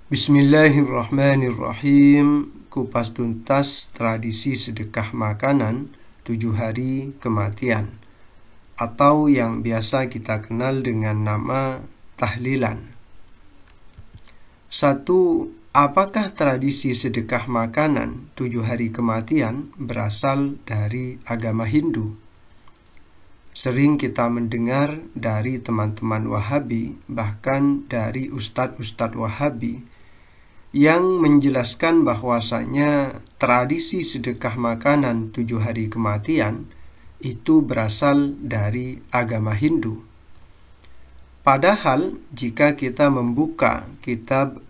Bismillahirrahmanirrahim. Kupas tuntas tradisi sedekah makanan 7 hari kematian, atau yang biasa kita kenal dengan nama tahlilan. 1. Apakah tradisi sedekah makanan 7 hari kematian berasal dari agama Hindu? Sering kita mendengar dari teman-teman Wahabi, bahkan dari ustadz-ustadz Wahabi, yang menjelaskan bahwasanya tradisi sedekah makanan 7 hari kematian itu berasal dari agama Hindu. Padahal jika kita membuka kitab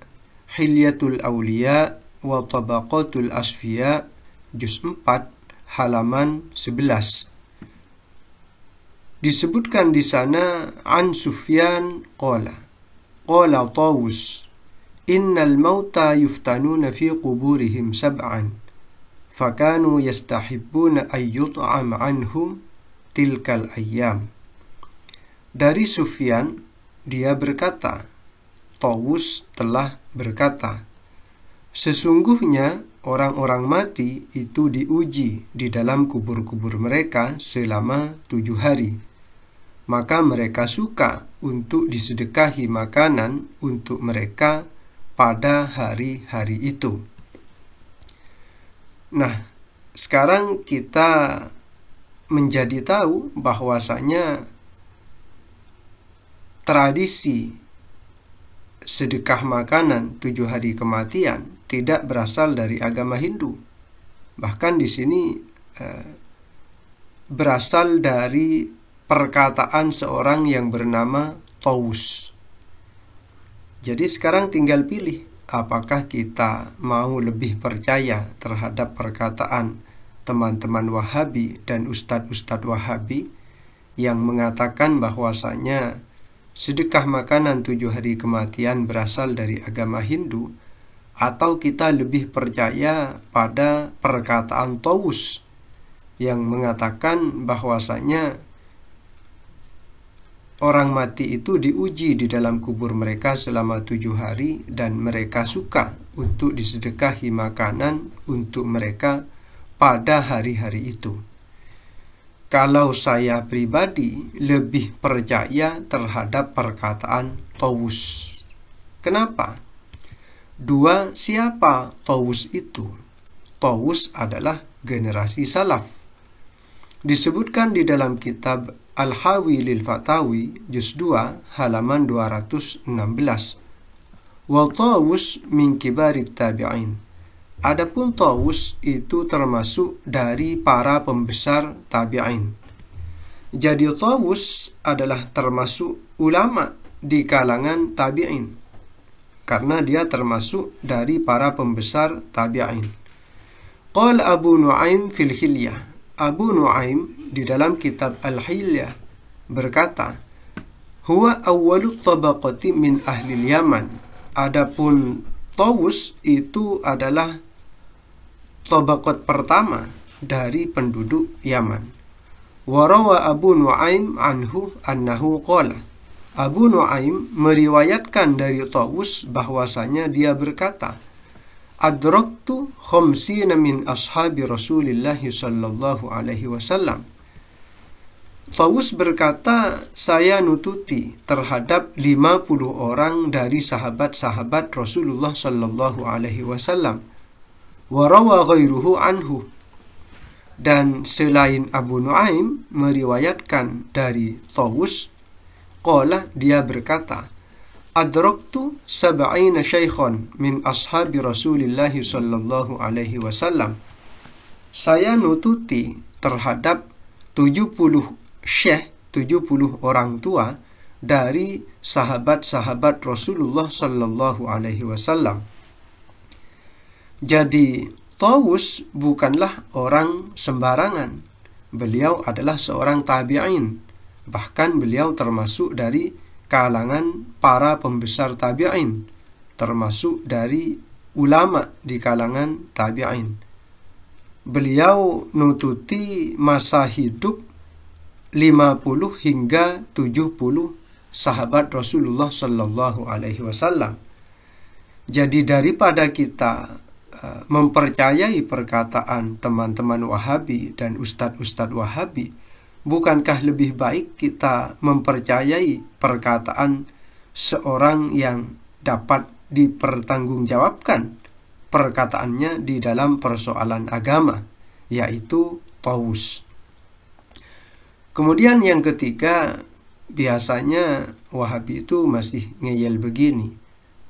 Hilyatul Awliya wa Tabaqatul Asfiya juz 4 halaman 11, disebutkan di sana an Sufyan qala Tawus innal mauta yuftanuna fi quburihim sab'an fakanu yastahibbuna ay yut'am anhum tilkal ayyam. Dari Sufyan, dia berkata, Tawus telah berkata, sesungguhnya orang-orang mati itu diuji di dalam kubur-kubur mereka selama 7 hari. Maka mereka suka untuk disedekahi makanan untuk mereka pada hari-hari itu. Nah, sekarang kita menjadi tahu bahwasanya tradisi sedekah makanan 7 hari kematian tidak berasal dari agama Hindu. Bahkan di sini berasal dari perkataan seorang yang bernama Tawus. Jadi sekarang tinggal pilih, apakah kita mau lebih percaya terhadap perkataan teman-teman Wahabi dan ustadz-ustadz Wahabi yang mengatakan bahwasanya sedekah makanan 7 hari kematian berasal dari agama Hindu, atau kita lebih percaya pada perkataan Tawus yang mengatakan bahwasanya orang mati itu diuji di dalam kubur mereka selama 7 hari dan mereka suka untuk disedekahi makanan untuk mereka pada hari-hari itu. Kalau saya pribadi lebih percaya terhadap perkataan Tawus. Kenapa? 2. Siapa Tawus itu? Tawus adalah generasi salaf. Disebutkan di dalam kitab Al-Hawi lil Fatawi juz 2 halaman 216. Wa Tawus min kibarit tabi'in. Adapun Tawus itu termasuk dari para pembesar tabi'in. Jadi Tawus adalah termasuk ulama di kalangan tabi'in, karena dia termasuk dari para pembesar tabi'in. Qala Abu Nu'aim fil Hilyah. Abu Nu'aim di dalam kitab Al-Hilyah berkata, huwa awwalut tabaqati min ahli Yaman. Adapun Tawus itu adalah tabaqat pertama dari penduduk Yaman. Warawa Abu Nu'aim anhu annahu qala. Abu Nu'aim meriwayatkan dari Tawus bahwasanya dia berkata, adraktu khamsina min ashabi Rasulillah sallallahu alaihi wasallam. Tawus berkata, saya nututi terhadap 50 orang dari sahabat-sahabat Rasulullah sallallahu alaihi wasallam. Wa rawa ghairuhu anhu. Dan selain Abu Nu'aim meriwayatkan dari Tawus, qala, dia berkata, adraktu sab'ina syaikhan min ashabi Rasulillah sallallahu alaihi wasallam. Saya nututi terhadap 70 syekh, 70 orang tua dari sahabat-sahabat Rasulullah sallallahu alaihi wasallam. Jadi Tawus bukanlah orang sembarangan. Beliau adalah seorang tabi'in. Bahkan beliau termasuk dari kalangan para pembesar tabi'in, termasuk dari ulama di kalangan tabi'in. Beliau nututi masa hidup 50 hingga 70 sahabat Rasulullah sallallahu alaihi wasallam. Jadi daripada kita mempercayai perkataan teman-teman Wahabi dan ustadz-ustadz Wahabi, bukankah lebih baik kita mempercayai perkataan seorang yang dapat dipertanggungjawabkan perkataannya di dalam persoalan agama, yaitu Tawus. Kemudian yang ketiga, biasanya Wahabi itu masih ngeyel begini,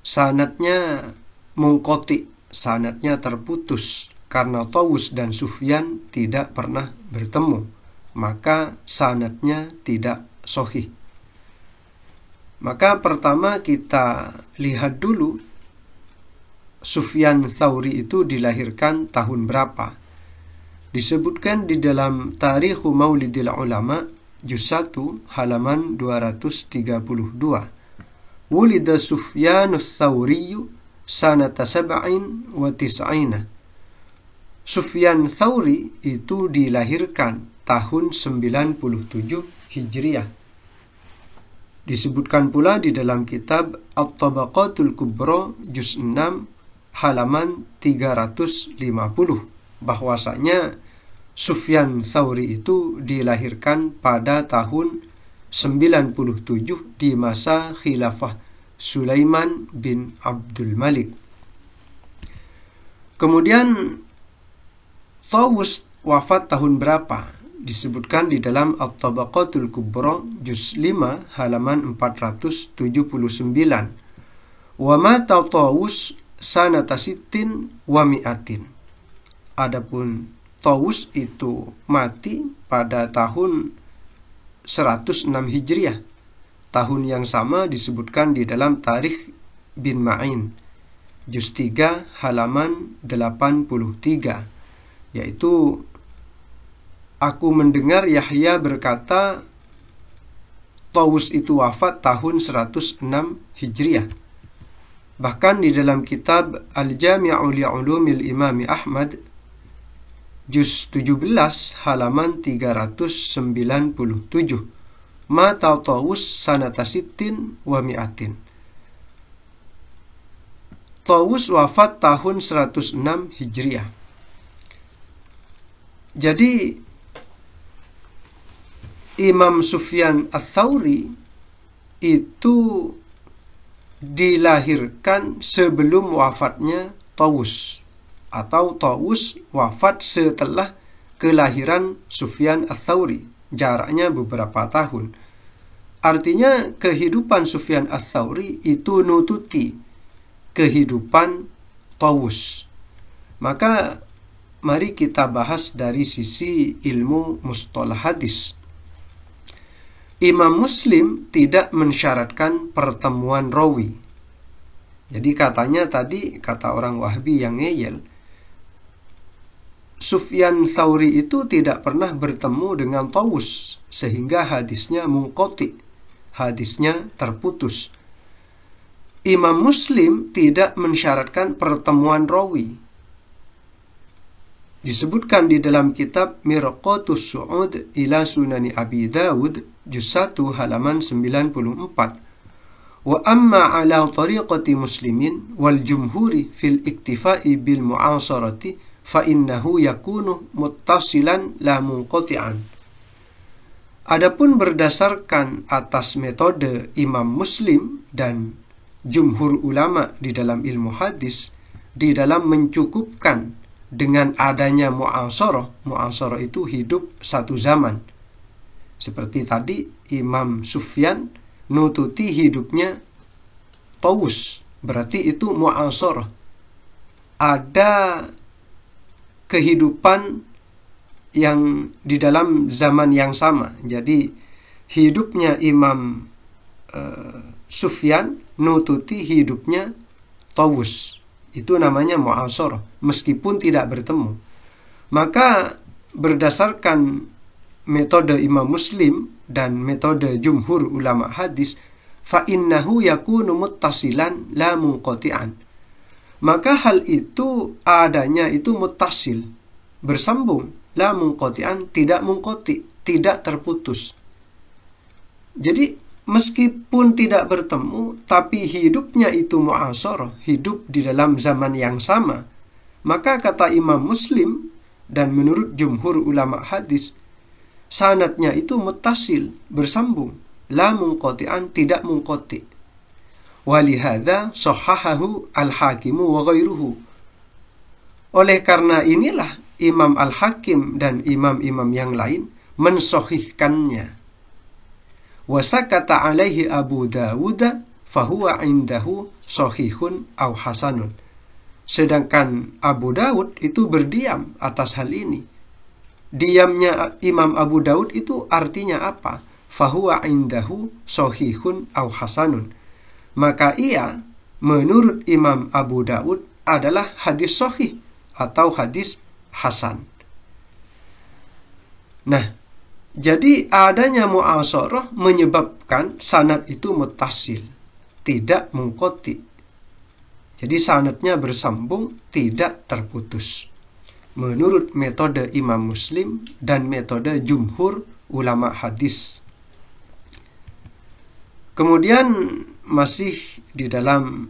sanadnya mungqati, sanadnya terputus karena Tawus dan Sufyan tidak pernah bertemu, maka sanadnya tidak sahih. Maka pertama kita lihat dulu Sufyan Tsauri itu dilahirkan tahun berapa. Disebutkan di dalam Tarikh Maulidil Ulama juz 1 halaman 232. Wulida Sufyan Tsauri sanata 97. Sufyan Tsauri itu dilahirkan tahun 97 Hijriah. Disebutkan pula di dalam kitab At-Tabaqatul Kubra juz 6 halaman 350 bahwasanya Sufyan Tsauri itu dilahirkan pada tahun 97 di masa khilafah Sulaiman bin Abdul Malik. Kemudian Tawus wafat tahun berapa? Disebutkan di dalam At-Tabaqatul Kubra juz 5 halaman 479. Wa mata Tawus sanata sittin wa mi'atin. Adapun Tawus itu mati pada tahun 106 Hijriah. Tahun yang sama disebutkan di dalam Tarikh bin Ma'in juz 3 halaman 83, yaitu aku mendengar Yahya berkata Tawus itu wafat tahun 106 Hijriah. Bahkan di dalam kitab Al-Jami'u li'ulumil Imam Ahmad juz 17 halaman 397. Mata Tawus sanata sittin wa mi'atin. Tawus wafat tahun 106 Hijriah. Jadi Imam Sufyan Ats-Tsauri itu dilahirkan sebelum wafatnya Tawus, atau Tawus wafat setelah kelahiran Sufyan Ats-Tsauri, jaraknya beberapa tahun. Artinya kehidupan Sufyan Ats-Tsauri itu nututi kehidupan Tawus. Maka mari kita bahas dari sisi ilmu mustalah hadis. Imam Muslim tidak mensyaratkan pertemuan rawi. Jadi katanya tadi, kata orang Wahbi yang ngeyel, Sufyan Tsauri itu tidak pernah bertemu dengan Tawus, sehingga hadisnya munqati, hadisnya terputus. Imam Muslim tidak mensyaratkan pertemuan rawi. Disebutkan di dalam kitab Mirqatus Su'ud ila Sunani Abi Dawud juz 1 halaman 94. Wa amma ala tariqati muslimin wal jumhuri fil iktifa'i bil mu'asarati fa innahu yakunu muttasilan la munqati'an. Adapun berdasarkan atas metode Imam Muslim dan jumhur ulama di dalam ilmu hadis, di dalam mencukupkan dengan adanya mu'asarah itu hidup satu zaman. Seperti tadi Imam Sufyan nututi hidupnya Tawus, berarti itu mu'asarah. Ada kehidupan yang di dalam zaman yang sama. Jadi hidupnya Imam Sufyan nututi hidupnya Tawus. Itu namanya mu'asarah, meskipun tidak bertemu. Maka berdasarkan metode Imam Muslim dan metode jumhur ulama hadis, fa innahu yakunu muttasilan la munqati'an. Maka hal itu adanya itu muttasil, bersambung, la munqati'an, tidak munqati, tidak terputus. Jadi meskipun tidak bertemu, tapi hidupnya itu mu'asharah, hidup di dalam zaman yang sama, maka kata Imam Muslim dan menurut jumhur ulama hadis, sanadnya itu muttasil, bersambung, la munqati'an, tidak munqati'. Walihada sahhahahu al-Hakimu wa ghairuhu. Oleh karena inilah Imam Al-Hakim dan imam-imam yang lain mensahihkannya. Wa sakata alaihi Abu Dawud fahuwa indahu sahihun aw hasanun. Sedangkan Abu Daud itu berdiam atas hal ini. Diamnya Imam Abu Daud itu artinya apa? Fahuwa indahu sahihun aw hasanun. Maka ia menurut Imam Abu Daud adalah hadis sahih atau hadis hasan. Nah, jadi adanya mu'asharah menyebabkan sanad itu muttasil, tidak munqati. Jadi sanadnya bersambung, tidak terputus. Menurut metode Imam Muslim dan metode jumhur ulama hadis. Kemudian masih di dalam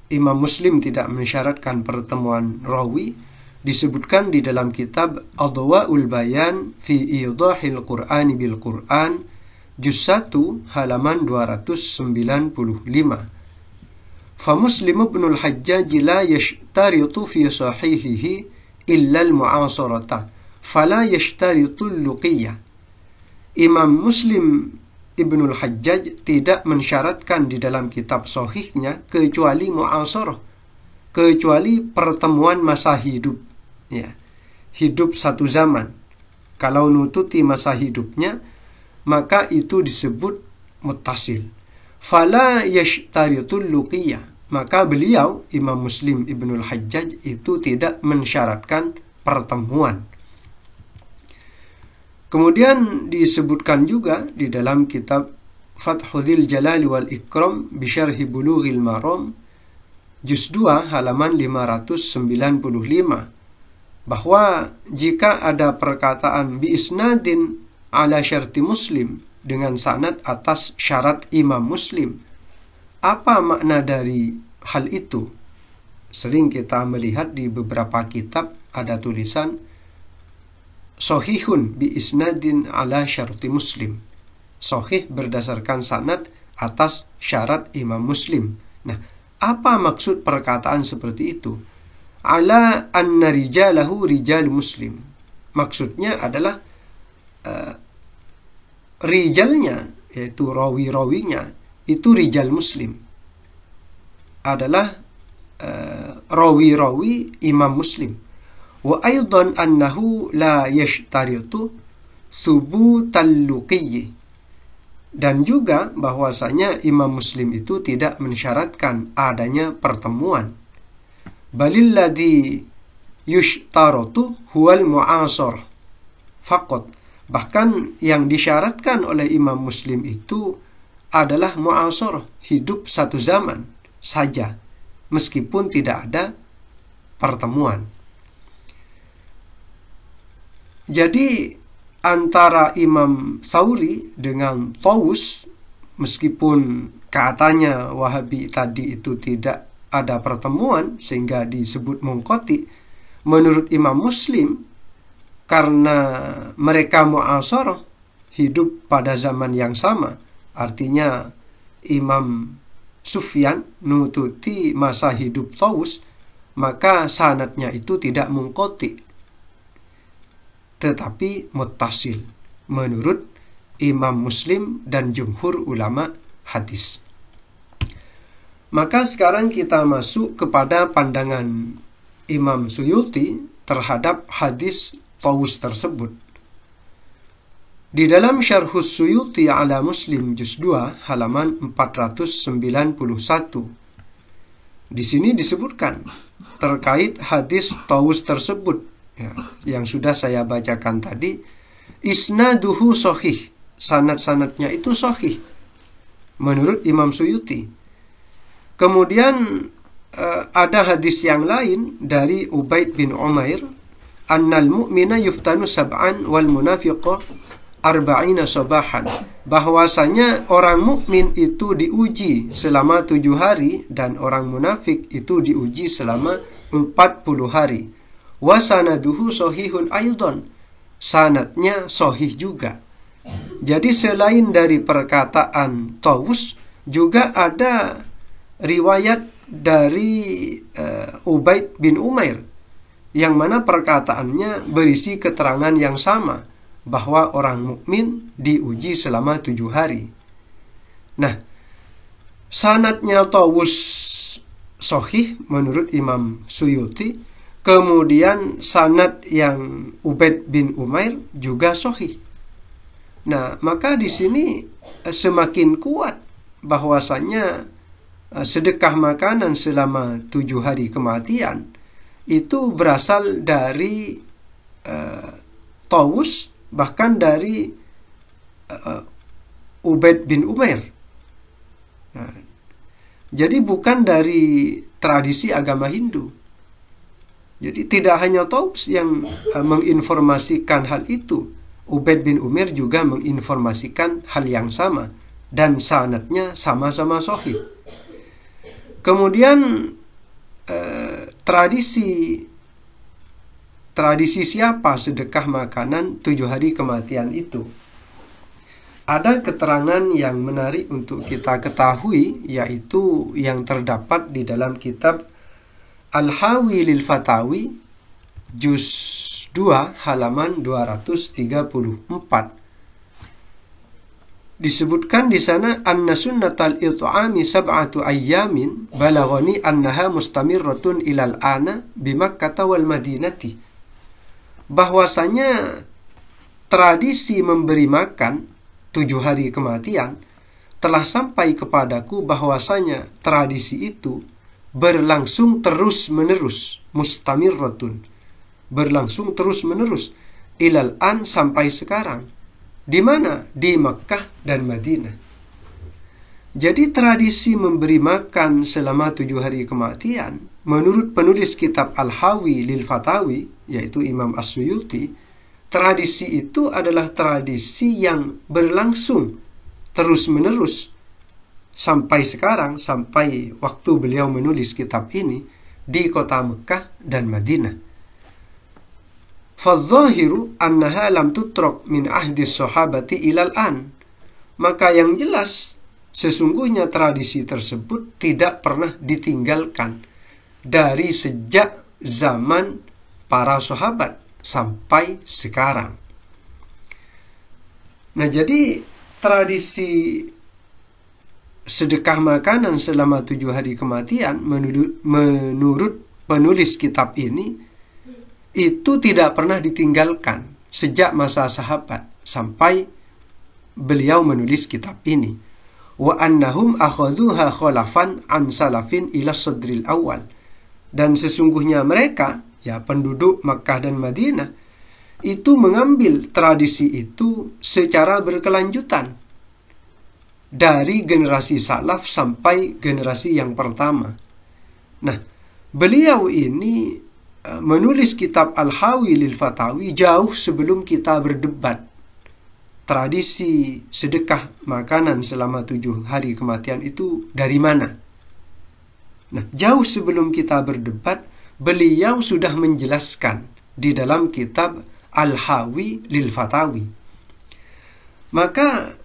Imam Muslim tidak mensyaratkan pertemuan rawi, disebutkan di dalam kitab Adwa'ul Bayan fi Idahil Qur'ani bil Qur'an, juz 1 halaman 295. Fa Muslim ibn al-Hajjaj la yashtaritu fi sahihihi illa al-mu'asarata, fala yashtaritu al-luqiyah. Imam Muslim Ibnul Hajjaj tidak mensyaratkan di dalam kitab sahihnya kecuali mu'asharah, kecuali pertemuan masa hidup, ya, hidup satu zaman. Kalau nututi masa hidupnya, maka itu disebut muttasil. Fala yashtaritul luqiyah, maka beliau Imam Muslim Ibnul Hajjaj itu tidak mensyaratkan pertemuan. Kemudian disebutkan juga di dalam kitab Fathul Jalali wal Ikram Bisyarhi Bulughil Maram, juz 2 halaman 595, bahwa jika ada perkataan bi isnadin ala syarti Muslim, dengan sanad atas syarat Imam Muslim, apa makna dari hal itu? Sering kita melihat di beberapa kitab ada tulisan sahihun bi isnadin ala syarti Muslim. Sahih berdasarkan sanad atas syarat Imam Muslim. Nah, apa maksud perkataan seperti itu? Ala anna rijalahu rijal Muslim. Maksudnya adalah rijalnya, yaitu rawi-rawinya, itu rijal Muslim. Adalah rawi-rawi Imam Muslim. Wa aydan annahu la yashtaritu thubutal luqiyyi, dan juga bahwasanya Imam Muslim itu tidak mensyaratkan adanya pertemuan. Balil ladzi yushtaratu huwal mu'asharah faqat. Bahkan yang disyaratkan oleh Imam Muslim itu adalah mu'asharah, hidup satu zaman saja, meskipun tidak ada pertemuan. Jadi antara Imam Thawri dengan Tawus, meskipun katanya Wahabi tadi itu tidak ada pertemuan sehingga disebut munqati, menurut Imam Muslim karena mereka mu'asharah, hidup pada zaman yang sama, artinya Imam Sufyan nututi masa hidup Tawus, maka sanadnya itu tidak munqati, tetapi muttasil menurut Imam Muslim dan jumhur ulama hadis. Maka sekarang kita masuk kepada pandangan Imam Suyuti terhadap hadis Tawus tersebut. Di dalam Syarhus Suyuti ala Muslim juz 2 halaman 491, di sini disebutkan terkait hadis Tawus tersebut, ya, yang sudah saya bacakan tadi, isnaduhu sahih, sanad-sanadnya itu sahih menurut Imam Suyuti. Kemudian ada hadis yang lain dari Ubaid bin Umair, annal mu'mina yuftanu sab'an wal munafiqah arba'ina sabahan, bahwasanya orang mukmin itu diuji selama 7 hari dan orang munafik itu diuji selama 40 hari. Wa sanaduhu sahihun aydon, sanadnya sahih juga. Jadi selain dari perkataan Tawus, juga ada riwayat dari Ubaid bin Umair, yang mana perkataannya berisi keterangan yang sama, bahwa orang mukmin diuji selama 7 hari. Nah, sanadnya Tawus sahih menurut Imam Suyuti, kemudian sanad yang Ubaid bin Umair juga sahih. Nah, maka di sini semakin kuat bahwasanya sedekah makanan selama 7 hari kematian itu berasal dari Tawus, bahkan dari Ubaid bin Umair. Nah, jadi bukan dari tradisi agama Hindu. Jadi tidak hanya Tawus yang menginformasikan hal itu, Ubaid bin Umair juga menginformasikan hal yang sama, dan sanadnya sama-sama sahih. Kemudian tradisi siapa sedekah makanan 7 hari kematian itu? Ada keterangan yang menarik untuk kita ketahui, yaitu yang terdapat di dalam kitab Al-Hawi lil Fatawi, juz 2 halaman 234. Disebutkan di sana, anna sunnatal it'ami sab'atu ayyamin balaghani annaha mustamirratun ilal ana bi Makkah wal Madinati. Bahwasanya tradisi memberi makan 7 hari kematian telah sampai kepadaku, bahwasanya tradisi itu berlangsung terus-menerus, mustamirratun, berlangsung terus-menerus, ilal an, sampai sekarang. Di mana? Di Makkah dan Madinah. Jadi tradisi memberi makan selama 7 hari kematian, menurut penulis kitab Al-Hawi lil Fatawi, yaitu Imam As-Suyuti, tradisi itu adalah tradisi yang berlangsung terus-menerus sampai sekarang, sampai waktu beliau menulis kitab ini di kota Mekah dan Madinah. Fadzahiru annaha lam tutrok min ahdi sahabati ilal an. Maka yang jelas, sesungguhnya tradisi tersebut tidak pernah ditinggalkan dari sejak zaman para sahabat sampai sekarang. Nah, jadi tradisi sedekah makanan selama 7 hari kematian menurut penulis kitab ini itu tidak pernah ditinggalkan sejak masa sahabat sampai beliau menulis kitab ini. Wa annahum akhadhuha khalafan an salafin ila sadril awal. Dan sesungguhnya mereka, ya penduduk Makkah dan Madinah, itu mengambil tradisi itu secara berkelanjutan dari generasi salaf sampai generasi yang pertama. Nah, beliau ini menulis kitab Al-Hawi lil Fatawi jauh sebelum kita berdebat tradisi sedekah makanan selama 7 hari kematian itu dari mana. Nah, jauh sebelum kita berdebat, beliau sudah menjelaskan di dalam kitab Al-Hawi lil Fatawi. Maka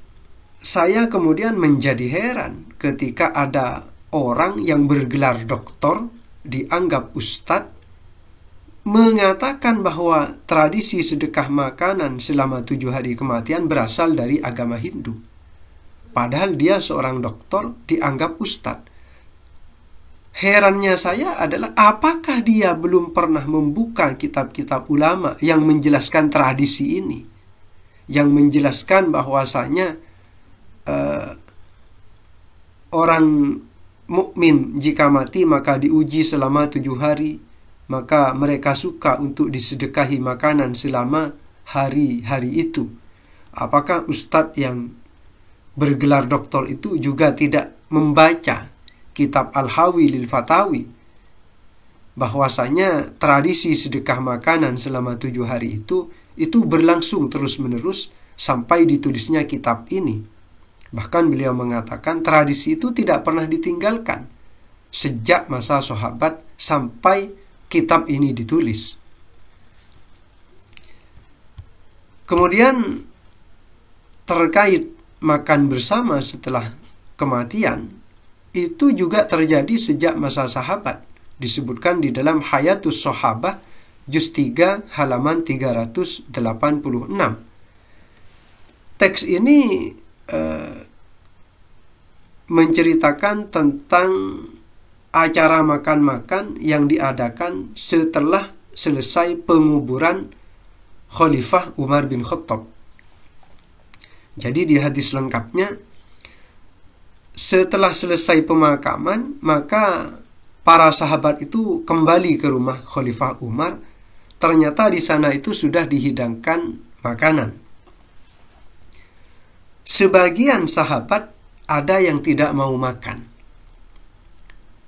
saya kemudian menjadi heran ketika ada orang yang bergelar doktor, dianggap ustadz, mengatakan bahwa tradisi sedekah makanan selama 7 hari kematian berasal dari agama Hindu. Padahal dia seorang doktor, dianggap ustadz. Herannya saya adalah, apakah dia belum pernah membuka kitab-kitab ulama yang menjelaskan tradisi ini, yang menjelaskan bahwasanya orang mukmin jika mati maka diuji selama 7 hari, maka mereka suka untuk disedekahi makanan selama hari-hari itu. Apakah ustadz yang bergelar doktor itu juga tidak membaca kitab Al-Hawi lil Fatawi, bahwasanya tradisi sedekah makanan selama 7 hari itu berlangsung terus-menerus sampai ditulisnya kitab ini. Bahkan beliau mengatakan tradisi itu tidak pernah ditinggalkan sejak masa sahabat sampai kitab ini ditulis. Kemudian terkait makan bersama setelah kematian, itu juga terjadi sejak masa sahabat. Disebutkan di dalam Hayatus Sahabah juz 3 halaman 386. Teks ini menceritakan tentang acara makan-makan yang diadakan setelah selesai penguburan Khalifah Umar bin Khattab. Jadi di hadis lengkapnya, setelah selesai pemakaman, maka para sahabat itu kembali ke rumah Khalifah Umar. Ternyata di sana itu sudah dihidangkan makanan. Sebagian sahabat ada yang tidak mau makan.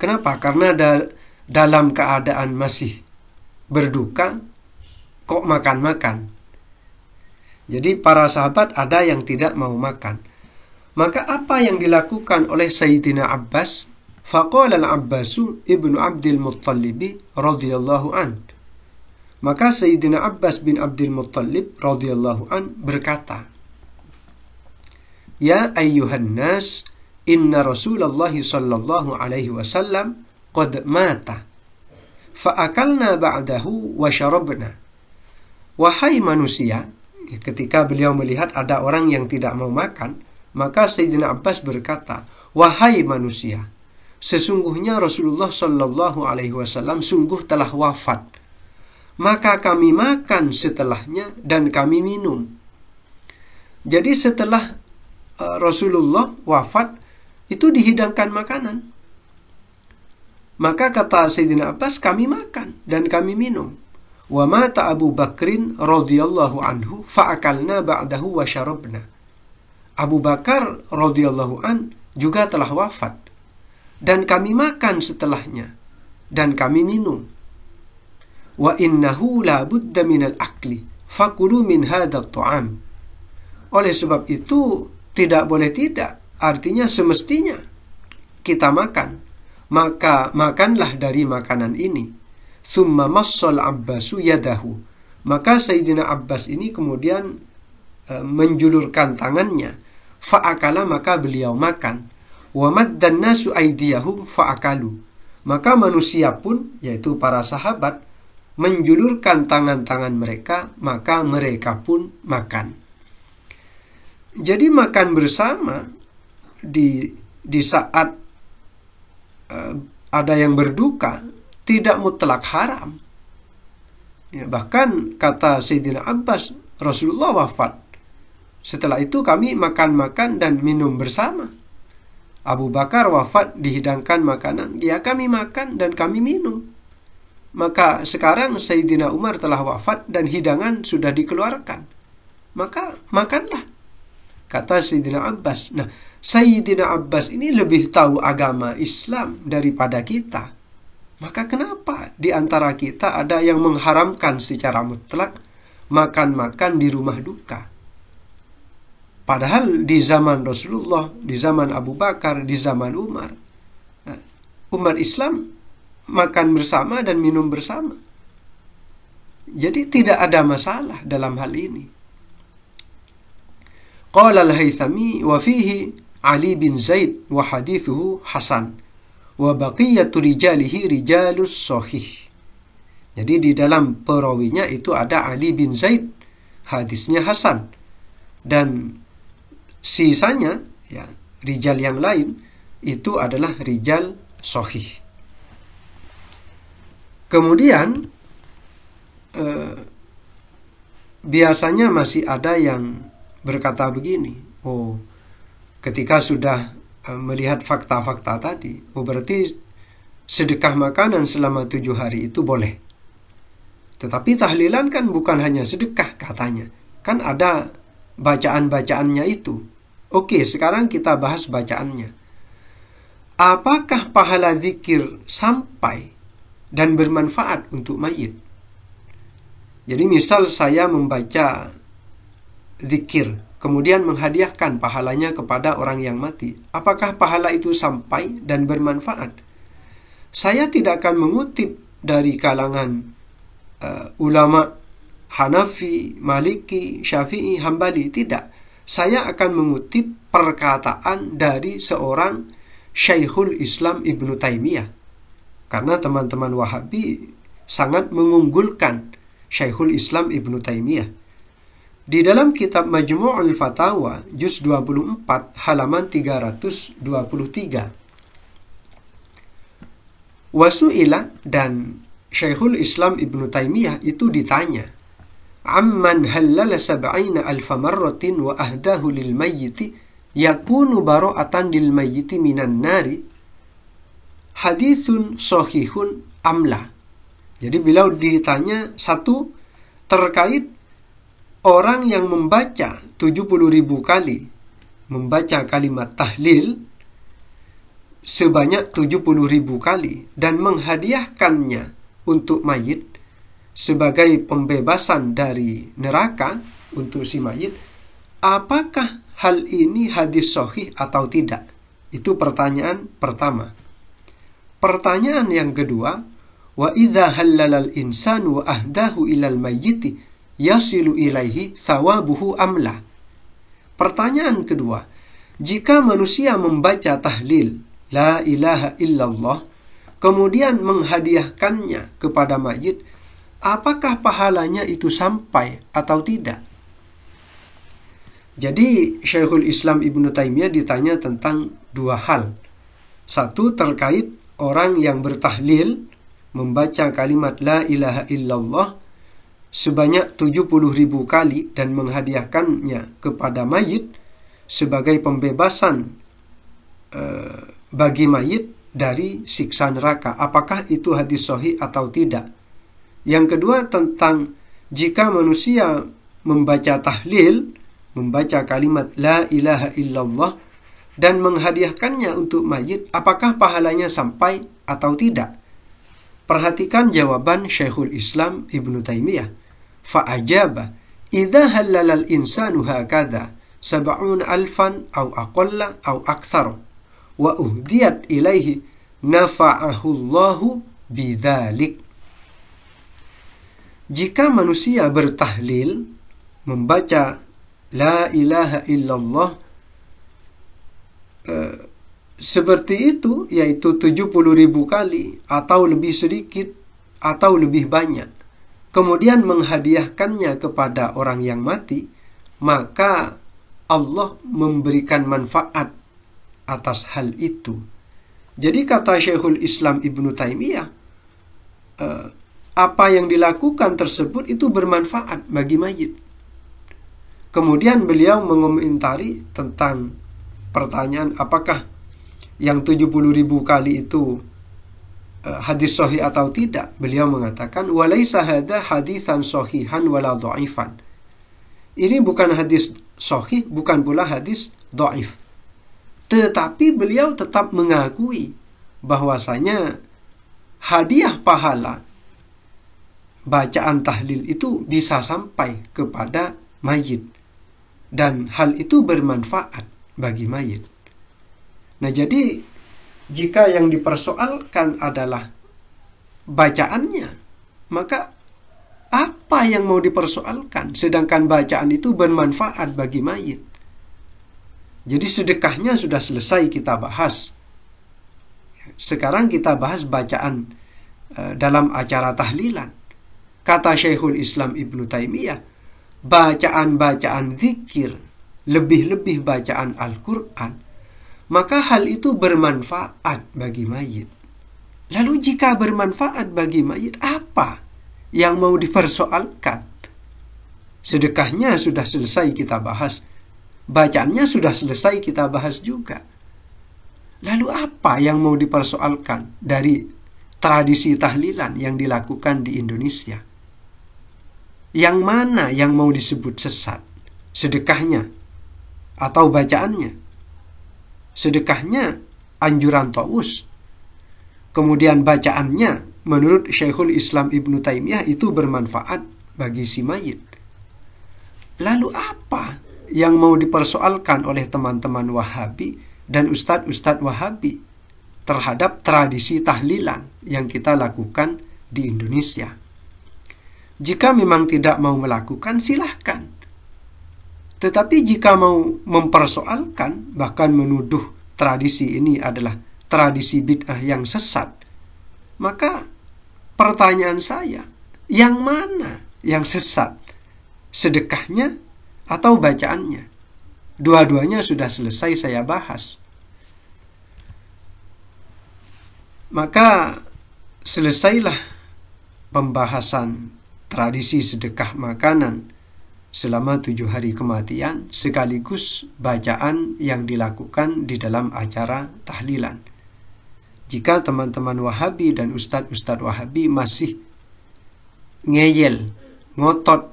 Kenapa? Karena dalam keadaan masih berduka, kok makan-makan. Jadi para sahabat ada yang tidak mau makan. Maka apa yang dilakukan oleh Sayyidina Abbas? Faqala al-Abbasu ibnu Abdul Muttalib radhiyallahu an. Maka Sayyidina Abbas bin Abdul Muttalib radhiyallahu an berkata, Ya ayyuhan nas, inna Rasulullah sallallahu alaihi wasallam qad mata, fa'akalna ba'dahu wa syarabna. Wahai manusia, ketika beliau melihat ada orang yang tidak mau makan, maka Sayyidina Abbas berkata, wahai manusia, sesungguhnya Rasulullah sallallahu alaihi wasallam sungguh telah wafat. Maka kami makan setelahnya dan kami minum. Jadi setelah Rasulullah wafat, itu dihidangkan makanan. Maka kata Sayyidina Abbas, kami makan dan kami minum. Wa mata Abu Bakrin radhiyallahu anhu fa'akalna ba'dahu wa syarabna. Abu Bakar radhiyallahu an juga telah wafat, dan kami makan setelahnya dan kami minum. Wa innahu la budda minal akli fakulu min hadzal ta'am. Oleh sebab itu tidak boleh tidak, artinya semestinya kita makan, maka makanlah dari makanan ini. Thumma massal Abbasu yadahu. Maka Sayyidina Abbas ini kemudian menjulurkan tangannya. Fa'akala, maka beliau makan. Wa maddan nasu aydiyahum fa'akalu. Maka manusia pun, yaitu para sahabat, menjulurkan tangan-tangan mereka, maka mereka pun makan. Jadi makan bersama di saat ada yang berduka tidak mutlak haram. Ya, bahkan kata Sayyidina Abbas, Rasulullah wafat. Setelah itu kami makan-makan dan minum bersama. Abu Bakar wafat, dihidangkan makanan, ya kami makan dan kami minum. Maka sekarang Sayyidina Umar telah wafat dan hidangan sudah dikeluarkan, maka makanlah, kata Sayyidina Abbas. Nah, Sayyidina Abbas ini lebih tahu agama Islam daripada kita. Maka kenapa di antara kita ada yang mengharamkan secara mutlak makan-makan di rumah duka? Padahal di zaman Rasulullah, di zaman Abu Bakar, di zaman Umar, umat Islam makan bersama dan minum bersama. Jadi tidak ada masalah dalam hal ini. Qala al-Haythami wa fihi Ali bin Zaid wa hadithuhu Hasan wa baqiyatu rijalihi rijalus sahih. Jadi di dalam perawinya itu ada Ali bin Zaid, hadisnya Hasan, dan sisanya ya rijal yang lain itu adalah rijal sahih. Kemudian biasanya masih ada yang berkata begini, oh, ketika sudah melihat fakta-fakta tadi, oh berarti sedekah makanan selama 7 hari itu boleh. Tetapi tahlilan kan bukan hanya sedekah katanya, kan ada bacaan-bacaannya itu. Oke, sekarang kita bahas bacaannya. Apakah pahala zikir sampai dan bermanfaat untuk mayit? Jadi misal saya membaca zikir, kemudian menghadiahkan pahalanya kepada orang yang mati, apakah pahala itu sampai dan bermanfaat? Saya tidak akan mengutip dari kalangan ulama Hanafi, Maliki, Syafi'i, Hambali, tidak. Saya akan mengutip perkataan dari seorang Syekhul Islam Ibnu Taimiyah. Karena teman-teman Wahabi sangat mengunggulkan Syekhul Islam Ibnu Taimiyah. Di dalam kitab Majmu'ul Fatawa, juz 24, halaman 323. Wasu'ila, dan Syekhul Islam Ibnu Taimiyah itu ditanya, amman halala sab'ina alfa marratin wa ahdahu lil mayyiti yakunu bara'atan lil mayyiti minan nari hadithun sahihun amla. Jadi beliau ditanya satu terkait orang yang membaca 70.000 kali membaca kalimat tahlil sebanyak 70.000 kali dan menghadiahkannya untuk mayit sebagai pembebasan dari neraka untuk si mayit, apakah hal ini hadis sahih atau tidak? Itu pertanyaan pertama. Pertanyaan yang kedua, wa idza hallalal insanu wa ahdahu ilal mayyiti yasilu ilaihi thawabuhu amla. Pertanyaan kedua, jika manusia membaca tahlil la ilaha illallah kemudian menghadiahkannya kepada mayit, apakah pahalanya itu sampai atau tidak? Jadi Syekhul Islam Ibnu Taimiyah ditanya tentang dua hal. Satu terkait orang yang bertahlil membaca kalimat la ilaha illallah sebanyak 70.000 kali dan menghadiahkannya kepada mayit sebagai pembebasan bagi mayit dari siksa neraka. Apakah itu hadis sahih atau tidak? Yang kedua tentang jika manusia membaca tahlil, membaca kalimat la ilaha illallah dan menghadiahkannya untuk mayit, apakah pahalanya sampai atau tidak? Perhatikan jawaban Syekhul Islam Ibnu Taimiyah. Fa'ajaba, idza halal insanu hakadha 70,000 aw aqalla aw aktsara wa uhdiyat ilaihi nafa'ahullahu bidzalik. Jika manusia bertahlil membaca la ilaha illallah seperti itu, yaitu 70.000 kali atau lebih sedikit atau lebih banyak, kemudian menghadiahkannya kepada orang yang mati, maka Allah memberikan manfaat atas hal itu. Jadi kata Syekhul Islam Ibnu Taimiyah, apa yang dilakukan tersebut itu bermanfaat bagi mayit. Kemudian beliau mengomentari tentang pertanyaan apakah yang 70.000 kali itu hadis sahih atau tidak. Beliau mengatakan walaisa hadza haditsan sahihan wala dhaifan. Ini bukan hadis sahih, bukan pula hadis dhaif. Tetapi beliau tetap mengakui bahwasanya hadiah pahala bacaan tahlil itu bisa sampai kepada mayit dan hal itu bermanfaat bagi mayit. Nah, jadi jika yang dipersoalkan adalah bacaannya, maka apa yang mau dipersoalkan sedangkan bacaan itu bermanfaat bagi mayit? Jadi sedekahnya sudah selesai kita bahas. Sekarang kita bahas bacaan dalam acara tahlilan. Kata Syekhul Islam Ibnu Taimiyah, bacaan-bacaan zikir, lebih-lebih bacaan Al-Quran, maka hal itu bermanfaat bagi mayit. Lalu jika bermanfaat bagi mayit, apa yang mau dipersoalkan? Sedekahnya sudah selesai kita bahas, bacaannya sudah selesai kita bahas juga. Lalu apa yang mau dipersoalkan dari tradisi tahlilan yang dilakukan di Indonesia? Yang mana yang mau disebut sesat? Sedekahnya atau bacaannya? Sedekahnya anjuran taus. Kemudian bacaannya menurut Syekhul Islam Ibnu Taimiyah itu bermanfaat bagi si mayit. Lalu apa yang mau dipersoalkan oleh teman-teman Wahabi dan ustadz-ustadz Wahabi terhadap tradisi tahlilan yang kita lakukan di Indonesia. Jika memang tidak mau melakukan, silahkan. Tetapi jika mau mempersoalkan, bahkan menuduh tradisi ini adalah tradisi bid'ah yang sesat, maka pertanyaan saya, yang mana yang sesat? Sedekahnya atau bacaannya? Dua-duanya sudah selesai saya bahas. Maka selesailah pembahasan tradisi sedekah makanan selama 7 hari kematian, sekaligus bacaan yang dilakukan di dalam acara tahlilan. Jika teman-teman Wahabi dan ustadz-ustadz Wahabi masih ngeyel, ngotot,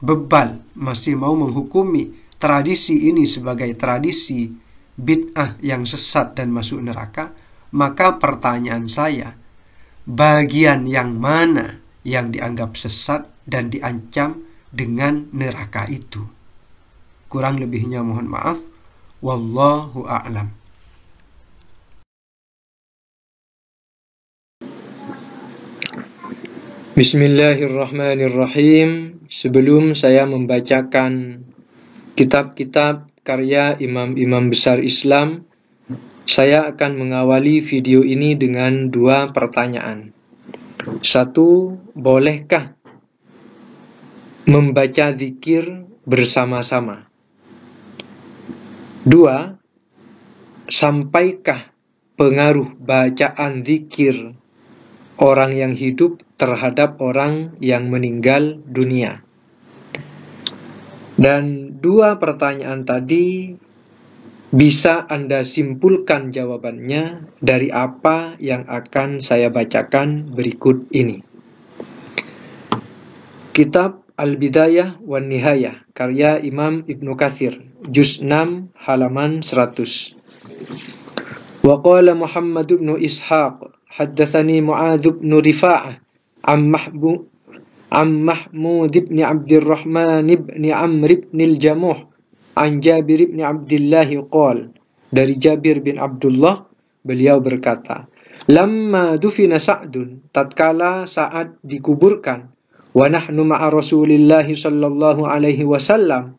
bebal, masih mau menghukumi tradisi ini sebagai tradisi bid'ah yang sesat dan masuk neraka, maka pertanyaan saya, bagian yang mana yang dianggap sesat dan diancam dengan neraka itu? Kurang lebihnya mohon maaf. Wallahu a'lam. Bismillahirrahmanirrahim. Sebelum saya membacakan kitab-kitab karya imam-imam besar Islam, saya akan mengawali video ini dengan 2 pertanyaan. 1. Bolehkah membaca zikir bersama-sama? 2. Sampaikah pengaruh bacaan zikir orang yang hidup terhadap orang yang meninggal dunia? Dan 2 pertanyaan tadi bisa Anda simpulkan jawabannya dari apa yang akan saya bacakan berikut ini. Kitab Al-Bidayah wan Nihayah karya Imam Ibnu Katsir, juz 6 halaman 100. Wa qala Muhammad bin Ishaq haddatsani Mu'adz bin Rifa'ah am Mahmud bin Abdurrahman bin Amr bin al-Jamuh an Jabir bin Abdullah qala, dari Jabir bin Abdullah beliau berkata, lamma dufina Sa'dun, tatkala Sa'ad dikuburkan, wa nahnu ma'a Rasulillah sallallahu alaihi wasallam,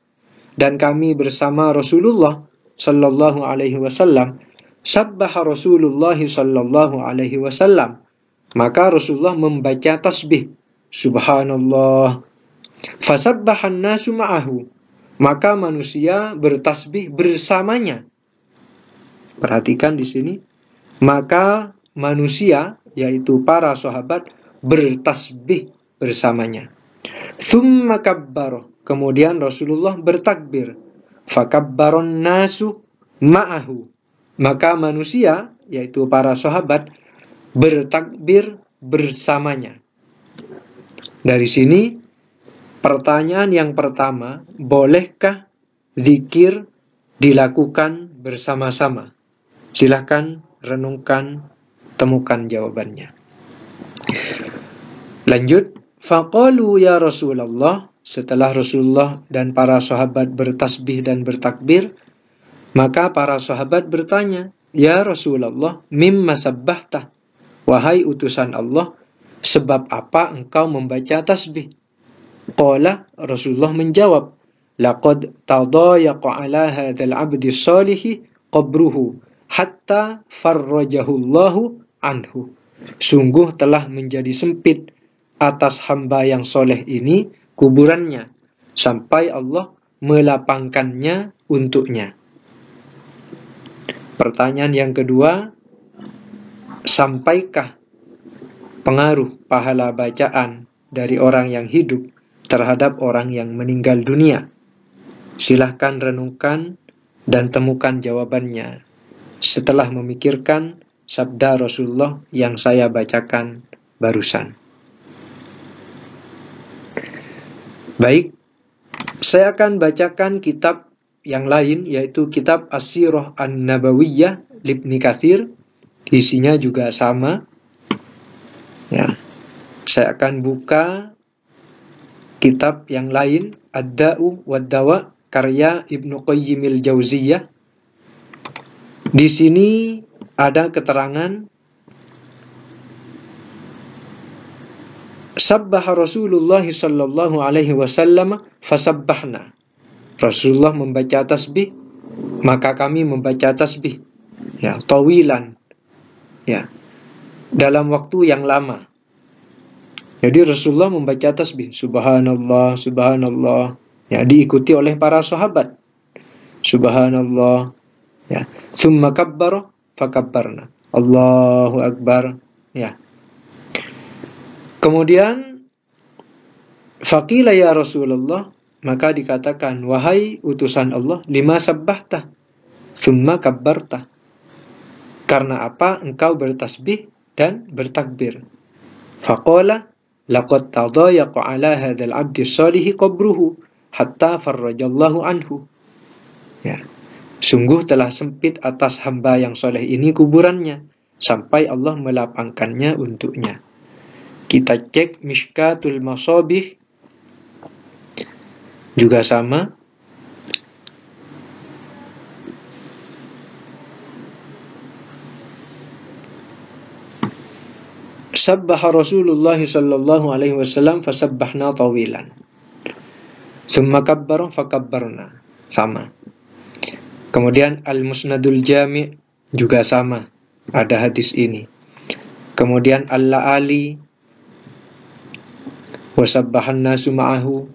dan kami bersama Rasulullah sallallahu alaihi wasallam, sabbaha Rasulullah sallallahu alaihi wasallam, maka Rasulullah membaca tasbih, subhanallah, fasabbahan nasu ma'ahu, maka manusia bertasbih bersamanya. Perhatikan di sini, maka manusia, yaitu para sahabat, bertasbih bersamanya. Tsumma kabbara, kemudian Rasulullah bertakbir, fakabbaron nasu ma'ahu, maka manusia, yaitu para sahabat, bertakbir bersamanya. Dari sini pertanyaan yang pertama, bolehkah zikir dilakukan bersama-sama? Silahkan renungkan, temukan jawabannya. Lanjut, faqalu ya Rasulullah, setelah Rasulullah dan para sahabat bertasbih dan bertakbir, maka para sahabat bertanya, ya Rasulullah, mimma sabbahta, wahai utusan Allah, sebab apa engkau membaca tasbih? Qala, Rasulullah menjawab, laqad tadayaqa ala hadzal abdi salihi qabruhu hatta farrajahullahu anhu. Sungguh telah menjadi sempit atas hamba yang soleh ini kuburannya, sampai Allah melapangkannya untuknya. Pertanyaan yang kedua, sampaikah pengaruh pahala bacaan dari orang yang hidup terhadap orang yang meninggal dunia? Silahkan renungkan dan temukan jawabannya setelah memikirkan sabda Rasulullah yang saya bacakan barusan. Baik, saya akan bacakan kitab yang lain, yaitu kitab As-Sirah An-Nabawiyah Ibnu Katsir. Isinya juga sama. Ya, saya akan buka kitab yang lain, Ad-Da'u wad-Dawa karya Ibnu Qayyimil Jauziyah. Di sini ada keterangan sabbaha Rasulullah sallallahu alaihi wasallam fasabbahna. Rasulullah membaca tasbih, maka kami membaca tasbih. Ya, tawilan. Ya. Dalam waktu yang lama. Jadi Rasulullah membaca tasbih, subhanallah, subhanallah. Ya, diikuti oleh para sahabat. Subhanallah. Ya. Tsumma kabbara fakabbarna. Allahu akbar. Ya. Kemudian faqila ya Rasulullah, maka dikatakan, wahai utusan Allah, lima sabbahta tsumma kabbarta. Karena apa engkau bertasbih dan bertakbir? Faqala laqad tadayaqa ala hadzal abdi shalihi qabruhu hatta farrajallahu anhu. Ya. Sungguh telah sempit atas hamba yang soleh ini kuburannya, sampai Allah melapangkannya untuknya. Kita cek Mishkatul Masabih, juga sama. Sabbaha Rasulullah sallallahu alaihi wasallam fasabbahna tawilan. Tsumma kabbara fakabbarna. Sama. Kemudian Al-Musnadul Jami' juga sama. Ada hadis ini. Kemudian Al-La'ali wasabbahan nasu ma'ahu.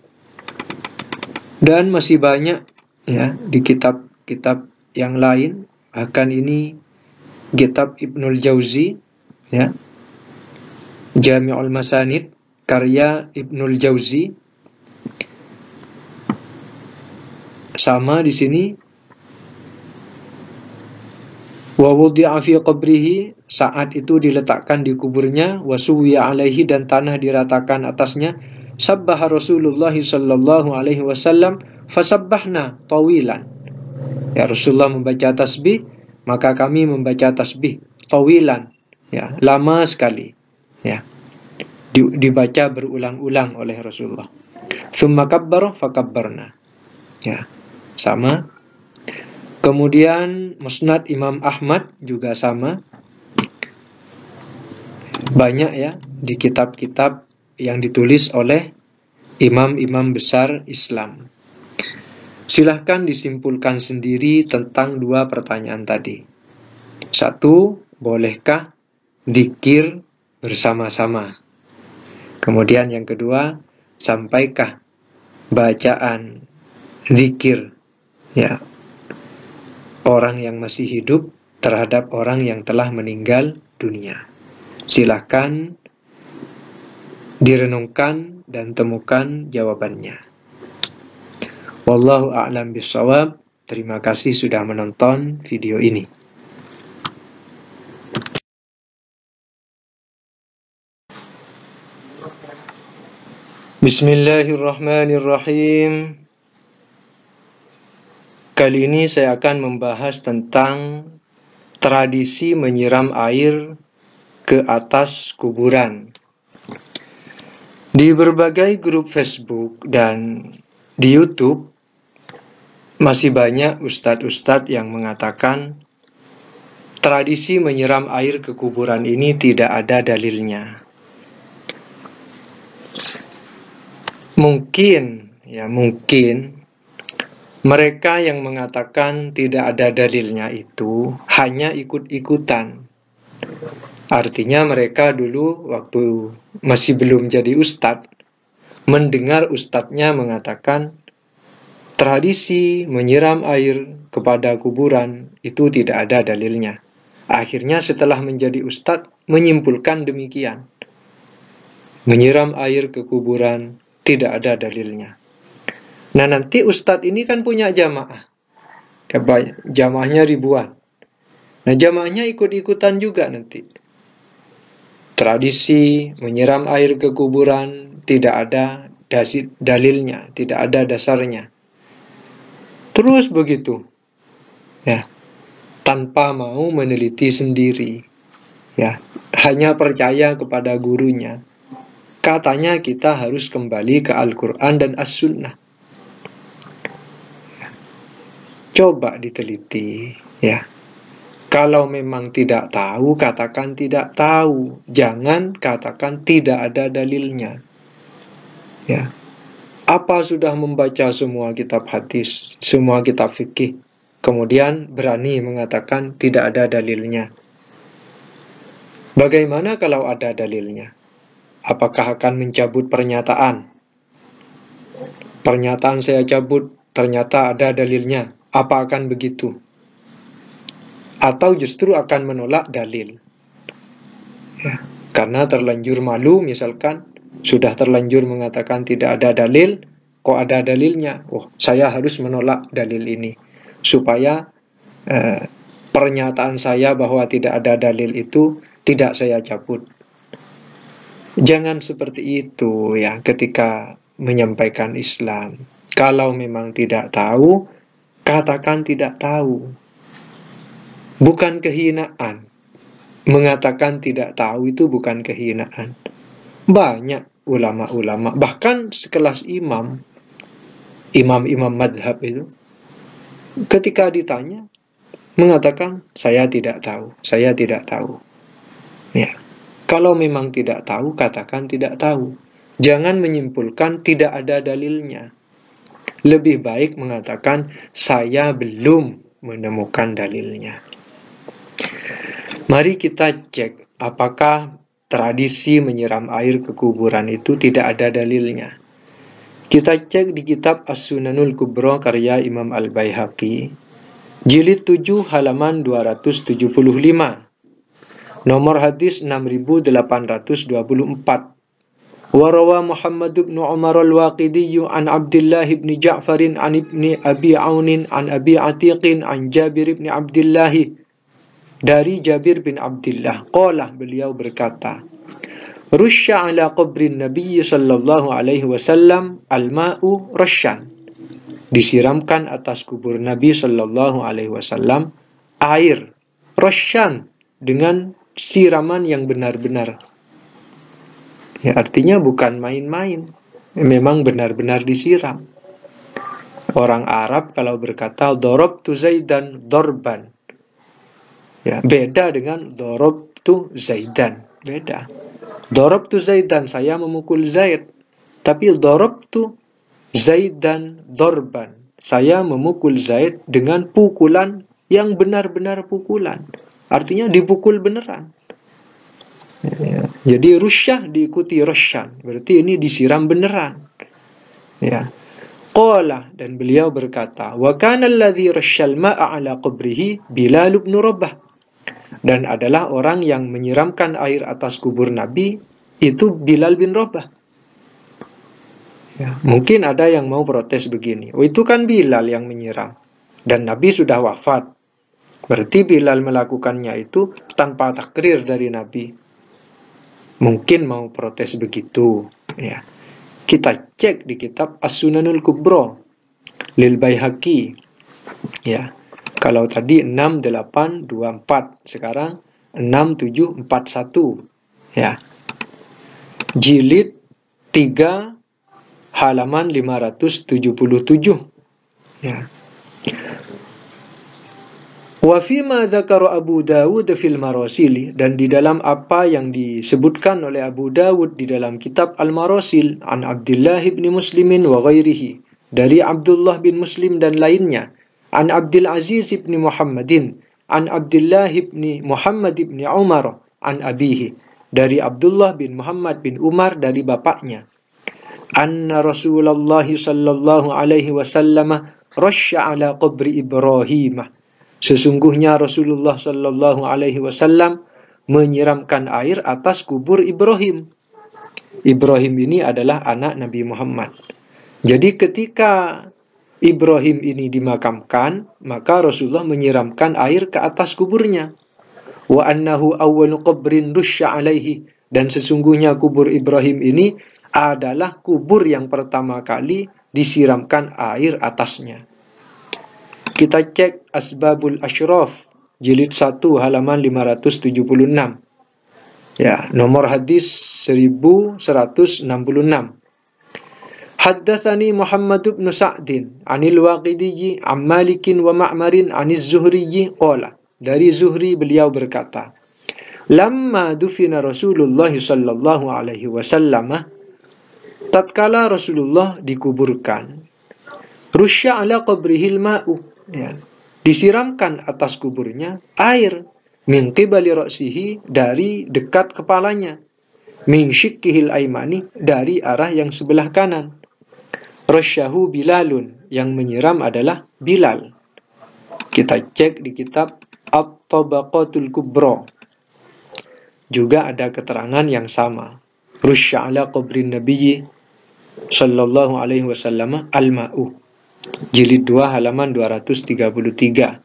Dan masih banyak ya di kitab-kitab yang lain. Bahkan ini kitab Ibnul Jauzi, ya, Jami'ul Masanid, karya Ibnul Jauzi. Sama di sini. Wa wudi'a fi qabrihi, saat itu diletakkan di kuburnya, wa suwiya alaihi, dan tanah diratakan atasnya. Sabbaha Rasulullah sallallahu alaihi wasallam fasabbahna tawilan. Ya, Rasulullah membaca tasbih, maka kami membaca tasbih tawilan. Ya, lama sekali. Ya. Dibaca berulang-ulang oleh Rasulullah. Tsumma kabbara fakabbarna. Ya. Sama. Kemudian Musnad Imam Ahmad juga sama. Banyak ya di kitab-kitab yang ditulis oleh imam-imam besar Islam. Silahkan disimpulkan sendiri tentang dua pertanyaan tadi. Satu, bolehkah zikir bersama-sama? Kemudian yang kedua, sampaikah bacaan zikir ya orang yang masih hidup terhadap orang yang telah meninggal dunia? Silahkan direnungkan dan temukan jawabannya. Wallahu a'lam bishawab. Terima kasih sudah menonton video ini. Bismillahirrahmanirrahim. Kali ini saya akan membahas tentang tradisi menyiram air ke atas kuburan. Di berbagai grup Facebook dan di YouTube masih banyak ustadz-ustadz yang mengatakan tradisi menyiram air ke kuburan ini tidak ada dalilnya. Mungkin mereka yang mengatakan tidak ada dalilnya itu hanya ikut-ikutan. Artinya mereka dulu waktu masih belum jadi ustadz, mendengar ustadznya mengatakan tradisi menyiram air kepada kuburan itu tidak ada dalilnya. Akhirnya setelah menjadi ustadz menyimpulkan demikian. Menyiram air ke kuburan tidak ada dalilnya. Nah, nanti ustadz ini kan punya jamaah. Jamaahnya ribuan. Nah, jamaahnya ikut-ikutan juga nanti. Tradisi menyiram air ke kuburan tidak ada dalilnya, tidak ada dasarnya. Terus begitu. Ya. Tanpa mau meneliti sendiri. Ya, hanya percaya kepada gurunya. Katanya kita harus kembali ke Al-Quran dan As-Sunnah. Coba diteliti, ya. Kalau memang tidak tahu, katakan tidak tahu. Jangan katakan tidak ada dalilnya. Ya. Apa sudah membaca semua kitab hadis, semua kitab fikih, kemudian berani mengatakan tidak ada dalilnya? Bagaimana kalau ada dalilnya? Apakah akan mencabut pernyataan? Pernyataan saya cabut, ternyata ada dalilnya. Apa akan begitu? Atau justru akan menolak dalil, ya, karena terlanjur malu, misalkan sudah terlanjur mengatakan tidak ada dalil, kok ada dalilnya, saya harus menolak dalil ini supaya pernyataan saya bahwa tidak ada dalil itu tidak saya cabut. Jangan seperti itu, ya, ketika menyampaikan Islam. Kalau memang tidak tahu, katakan tidak tahu. Bukan kehinaan. Mengatakan tidak tahu itu bukan kehinaan. Banyak ulama-ulama, bahkan sekelas imam-imam madhab itu, ketika ditanya, mengatakan, saya tidak tahu. Ya. Kalau memang tidak tahu, katakan tidak tahu. Jangan menyimpulkan tidak ada dalilnya. Lebih baik mengatakan, saya belum menemukan dalilnya. Mari kita cek apakah tradisi menyiram air ke kuburan itu tidak ada dalilnya. Kita cek di kitab As-Sunanul Kubra karya Imam Al-Baihaqi, jilid 7 halaman 275. Nomor hadis 6824. Warawa Muhammad bin Umar al-Waqidi an Abdullah bin Ja'far an ibni Abi Aunin an Abi Atiqin an Jabir bin Abdullah, dari Jabir bin Abdullah, qala, beliau berkata, rusya ala qabrin Nabi sallallahu alaihi wasallam al-ma'u rasyan, disiramkan atas kubur Nabi sallallahu alaihi wasallam air, rasyan, dengan siraman yang benar-benar. Ya, artinya bukan main-main, memang benar-benar disiram. Orang Arab kalau berkata darabtu Zaidan darban, ya, beda dengan darabtu Zaidan, beda. Darabtu Zaidan, saya memukul Zaid. Tapi darabtu Zaidan darban, saya memukul Zaid dengan pukulan yang benar-benar pukulan. Artinya dipukul beneran. Ya, jadi rusyah diikuti rasyan, berarti ini disiram beneran. Ya. Qala, dan beliau berkata, wa kana alladhi rasyal ma'a ala qabrihi Bilal bin Rabah, dan adalah orang yang menyiramkan air atas kubur Nabi itu Bilal bin Rabah. Ya, mungkin ada yang mau protes begini, itu kan Bilal yang menyiram dan Nabi sudah wafat, berarti Bilal melakukannya itu tanpa takrir dari Nabi. Mungkin mau protes begitu, ya. Kita cek di kitab As-Sunanul Kubra lil Baihaqi, ya. Kalau tadi 6824, sekarang 6741, ya. Jilid 3 halaman 577, ya. Wa fima dzakara Abu Dawud fil Marasil, dan di dalam apa yang disebutkan oleh Abu Dawud di dalam kitab Al-Marasil, an Abdullah bin Muslimin wa ghairihi, dari Abdullah bin Muslim dan lainnya, an Abdul Aziz bin Muhammadin, an Abdullah bin Muhammad bin Umar, an abihi, dari Abdullah bin Muhammad bin Umar dari bapaknya, anna Rasulullah sallallahu alaihi wasallam rasya ala qabri Ibrahim, sesungguhnya Rasulullah sallallahu alaihi wasallam menyiramkan air atas kubur Ibrahim. Ibrahim ini adalah anak Nabi Muhammad. Jadi ketika Ibrahim ini dimakamkan, maka Rasulullah menyiramkan air ke atas kuburnya. Wa annahu awwalu qabrin rusya alaihi, dan sesungguhnya kubur Ibrahim ini adalah kubur yang pertama kali disiramkan air atasnya. Kita cek Asbabul Ashraf, jilid 1 halaman 576. Ya, nomor hadis 1166. Haddatsani Muhammad bin Sa'din 'anil Waqidi 'an Malik wa Ma'mar 'aniz Zuhri qala. Dari Zuhri beliau berkata, lamma dufina Rasulullah sallallahu alaihi wasallam, tatkala Rasulullah dikuburkan, rusya ala qabrihil ma'u, ya, disiramkan atas kuburnya air, min qibali ra'sihi, dari dekat kepalanya, min syikkihil aimani, dari arah yang sebelah kanan. Rasyahu Bilalun, yang menyiram adalah Bilal. Kita cek di kitab At-Tabaqatul Kubra, juga ada keterangan yang sama. Rusya ala qabrin nabiyyi sallallahu alaihi wasallam al-ma'u, jilid 2 halaman 233.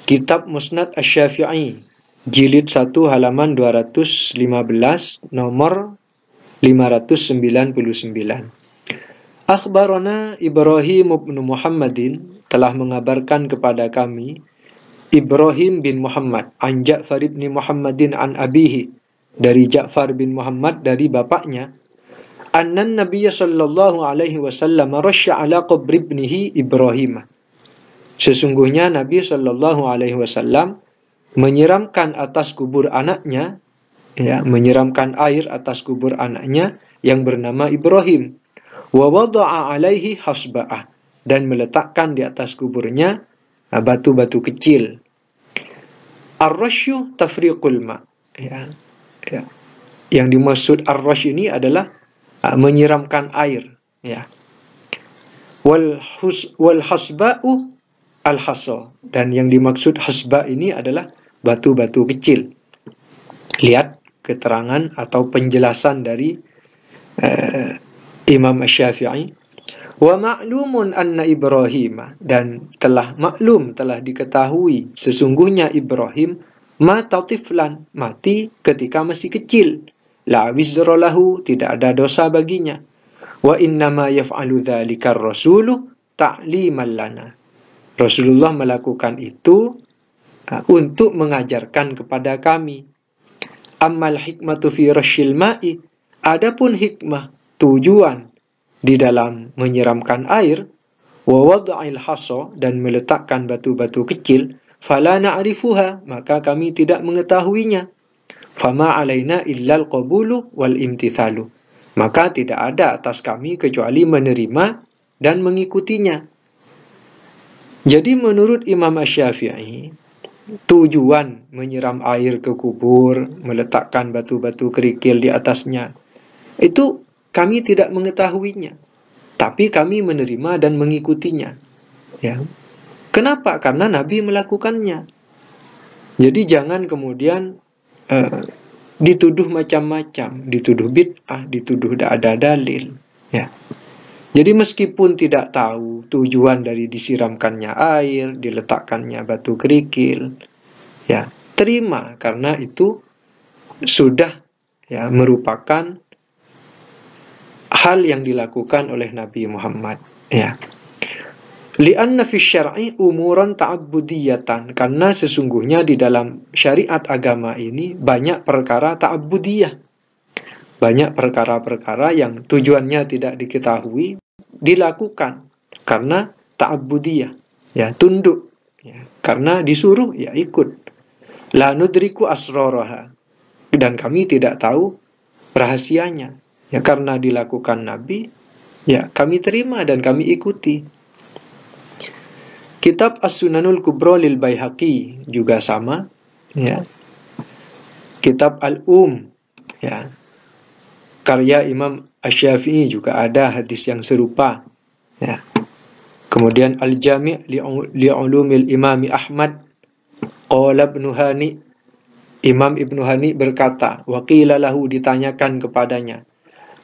Kitab Musnad Asy-Syafi'i, jilid 1 halaman 215, nomor 599. Akhbarana Ibrahim bin Muhammadin, telah mengabarkan kepada kami Ibrahim bin Muhammad, an Ja'far bin Muhammadin an abihi, dari Ja'far bin Muhammad dari bapaknya, annan Nabiyya sallallahu alaihi wasallam rasya ala qabri ibnihi Ibrahim. Sesungguhnya Nabi sallallahu alaihi wasallam menyiramkan atas kubur anaknya, ya, menyiramkan air atas kubur anaknya yang bernama Ibrahim. Wa wada'a alaihi hasba'ah, dan meletakkan di atas kuburnya batu-batu kecil. Ar-rasyu tafriqul ma, ya. Yang dimaksud ar-rasy ini adalah menyiramkan air, ya. Wal hasba'u al-hasa, dan yang dimaksud hasba ini adalah batu-batu kecil. Lihat keterangan atau penjelasan dari Imam Asy-Syafi'i. Wa ma'lumun anna Ibrahim, dan telah maklum, telah diketahui sesungguhnya Ibrahim mata tiflan, mati ketika masih kecil. La wizra lahu, tidak ada dosa baginya. Wa innama yaf'alu dzalika ar-rasulu ta'liman lana. Rasulullah melakukan itu untuk mengajarkan kepada kami. Ammal hikmatu fi rasyil ma'i, adapun hikmah, tujuan di dalam menyiramkan air, wa wad'il hasa, dan meletakkan batu-batu kecil, fala na'rifuha, maka kami tidak mengetahuinya. Fama alaina illal qabulu wal imtithalu, maka tidak ada atas kami kecuali menerima dan mengikutinya. Jadi menurut Imam Asy-Syafi'i, tujuan menyiram air ke kubur, meletakkan batu-batu kerikil di atasnya, itu kami tidak mengetahuinya, tapi kami menerima dan mengikutinya. Ya. Kenapa? Karena Nabi melakukannya. Jadi jangan kemudian dituduh macam-macam, dituduh bid'ah, dituduh tidak ada dalil. Ya. Jadi meskipun tidak tahu tujuan dari disiramkannya air, diletakkannya batu kerikil, ya terima, karena itu sudah, ya, merupakan hal yang dilakukan oleh Nabi Muhammad, ya. Li'anna fi syar'i umuran ta'abbudiyatan, karena sesungguhnya di dalam syariat agama ini banyak perkara ta'abbudiyah, banyak perkara-perkara yang tujuannya tidak diketahui dilakukan karena ta'abbudiyah, ya, tunduk, ya, karena disuruh, ya ikut. La nudriku asraraha, dan kami tidak tahu rahasianya. Ya, karena dilakukan Nabi, ya kami terima dan kami ikuti. Kitab As-Sunanul Kubra lil Baihaqi juga sama, ya. Kitab Al-Um, ya, karya Imam Asy-Syafi'i juga ada hadis yang serupa, ya. Kemudian Al-Jami' li'ulumil Imami Ahmad, qala Ibnu Hani, Imam Ibnu Hani berkata, wa qila lahu, ditanyakan kepadanya,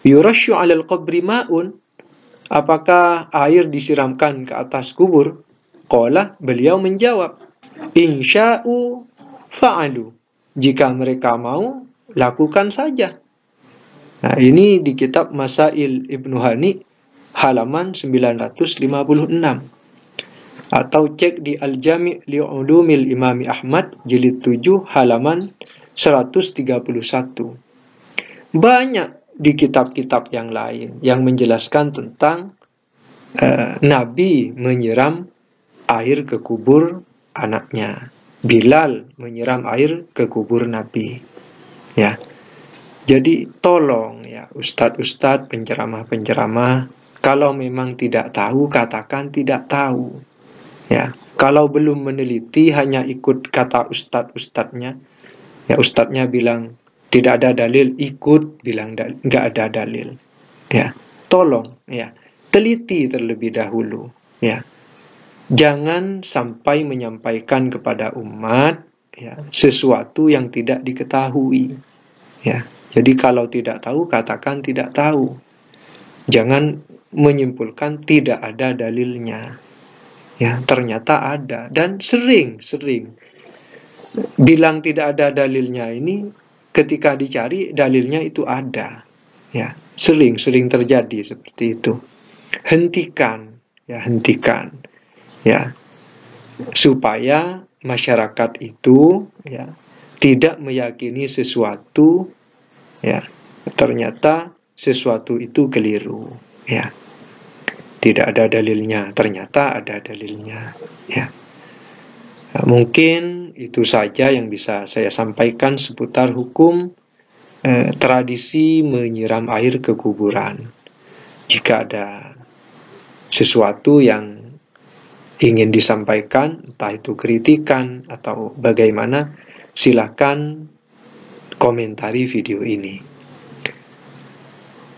yurasyu 'alal qabri ma'un, apakah air disiramkan ke atas kubur? Qala, beliau menjawab, insya'u fa'alu, jika mereka mau, lakukan saja. Nah, ini di kitab Masail Ibnu Hani halaman 956, atau cek di Al-Jami' li'ulumil Imami Ahmad jilid 7 halaman 131. Banyak di kitab-kitab yang lain yang menjelaskan tentang Nabi menyiram air ke kubur anaknya, Bilal menyiram air ke kubur Nabi. Ya, jadi tolong ya ustadz-ustadz, penceramah-penceramah, kalau memang tidak tahu katakan tidak tahu. Ya, kalau belum meneliti hanya ikut kata ustadz-ustadznya, ya ustadznya bilang tidak ada dalil, ikut bilang nggak ada dalil. Ya, tolong ya teliti terlebih dahulu. Ya, jangan sampai menyampaikan kepada umat ya sesuatu yang tidak diketahui. Ya, jadi kalau tidak tahu katakan tidak tahu. Jangan menyimpulkan tidak ada dalilnya. Ya, ternyata ada dan sering bilang tidak ada dalilnya ini ketika dicari dalilnya itu ada. Ya, sering terjadi seperti itu. Hentikan, ya, supaya masyarakat itu ya tidak meyakini sesuatu ya ternyata sesuatu itu keliru, ya. Tidak ada dalilnya, ternyata ada dalilnya, ya. Nah, mungkin itu saja yang bisa saya sampaikan seputar hukum tradisi menyiram air ke kuburan. Jika ada sesuatu yang ingin disampaikan, entah itu kritikan atau bagaimana, silakan komentari video ini.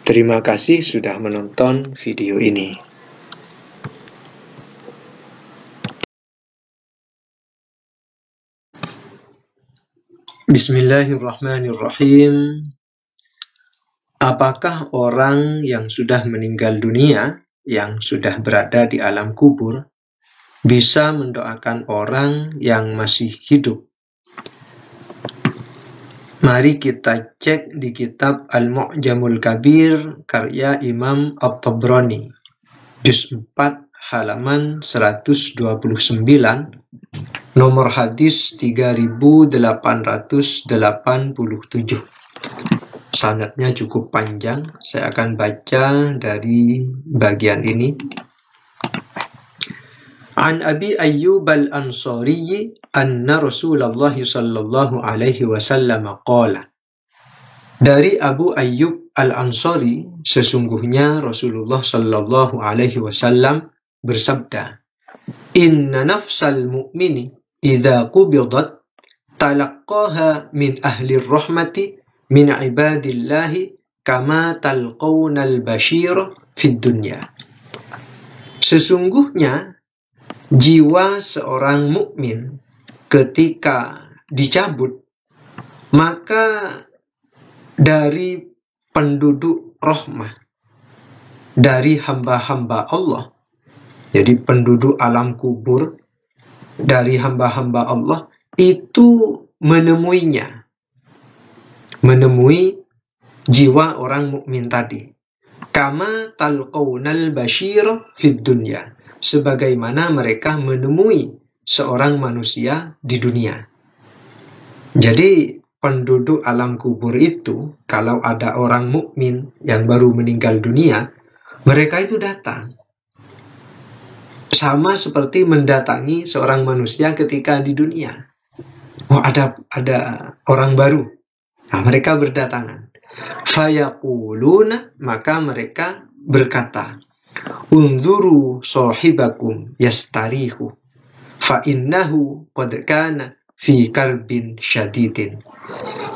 Terima kasih sudah menonton video ini. Bismillahirrahmanirrahim. Apakah orang yang sudah meninggal dunia, yang sudah berada di alam kubur, bisa mendoakan orang yang masih hidup? Mari kita cek di kitab Al-Mu'jamul Kabir karya Imam At-Tabrani, juz 4 halaman 129, nomor hadis 3887. Sanadnya cukup panjang, saya akan baca dari bagian ini. An Abi Ayyub al-Ansari anna Rasulullah sallallahu alaihi wasallam qala. Dari Abu Ayyub al-Ansari, sesungguhnya Rasulullah sallallahu alaihi wasallam bersabda, Inna nafsal mu'mini idza qubidat talaqqaha min ahli rahmati min ibadillahi kama talqawnal bashir fid dunya. Sesungguhnya jiwa seorang mukmin ketika dicabut, maka dari penduduk rahmah, dari hamba-hamba Allah, jadi penduduk alam kubur, dari hamba-hamba Allah, itu menemui jiwa orang mukmin tadi. Kama talqawnal bashir fid dunya, sebagaimana mereka menemui seorang manusia di dunia. Jadi penduduk alam kubur itu, kalau ada orang mukmin yang baru meninggal dunia, mereka itu datang. Sama seperti mendatangi seorang manusia ketika di dunia. Oh, ada orang baru. Nah, mereka berdatangan. Fayaquluna, maka mereka berkata, Unzuru sahibakum yastarihu fa innahu qad kana fi karbin syadidin.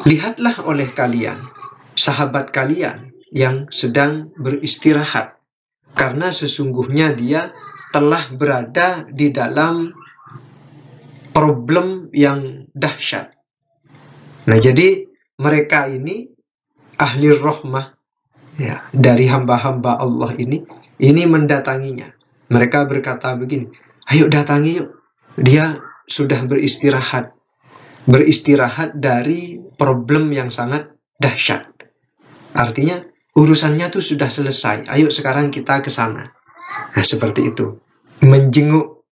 Lihatlah oleh kalian sahabat kalian yang sedang beristirahat, karena sesungguhnya dia telah berada di dalam problem yang dahsyat. Nah, jadi mereka ini ahli rahmah ya, dari hamba-hamba Allah ini mendatanginya. Mereka berkata begini, ayo datangi yuk. Dia sudah beristirahat dari problem yang sangat dahsyat. Artinya urusannya tuh sudah selesai. Ayo sekarang kita ke sana. Nah, seperti itu. Menjenguk.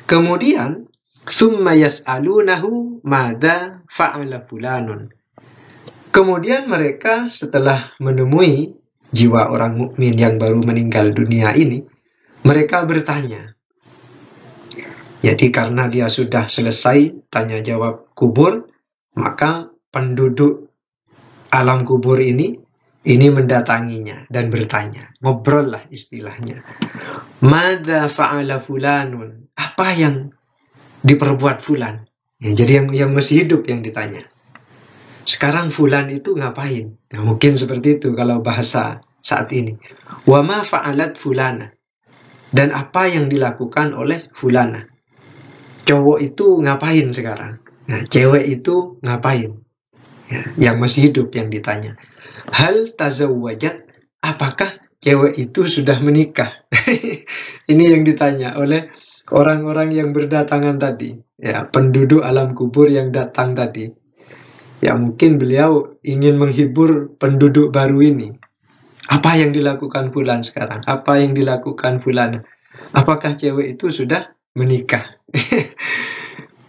Kemudian, summa yas'alunahu madza fa'ala fulanun. Kemudian mereka setelah menemui jiwa orang mukmin yang baru meninggal dunia ini, mereka bertanya. Jadi karena dia sudah selesai tanya jawab kubur, maka penduduk alam kubur ini mendatanginya dan bertanya. Ngobrol lah istilahnya. Madza fa'ala fulanun? Apa yang diperbuat fulan? Ya, jadi yang masih hidup yang ditanya. Sekarang fulan itu ngapain? Nah, mungkin seperti itu kalau bahasa saat ini. Wa ma fa'alat fulana? Dan apa yang dilakukan oleh fulana? Cowok itu ngapain sekarang? Nah, cewek itu ngapain? Ya, yang masih hidup yang ditanya. Hal tazawwajat? Apakah cewek itu sudah menikah? Ini yang ditanya oleh orang-orang yang berdatangan tadi. Ya, penduduk alam kubur yang datang tadi. Ya, mungkin beliau ingin menghibur penduduk baru ini. Apa yang dilakukan fulan sekarang? Apa yang dilakukan fulan? Apakah cewek itu sudah menikah?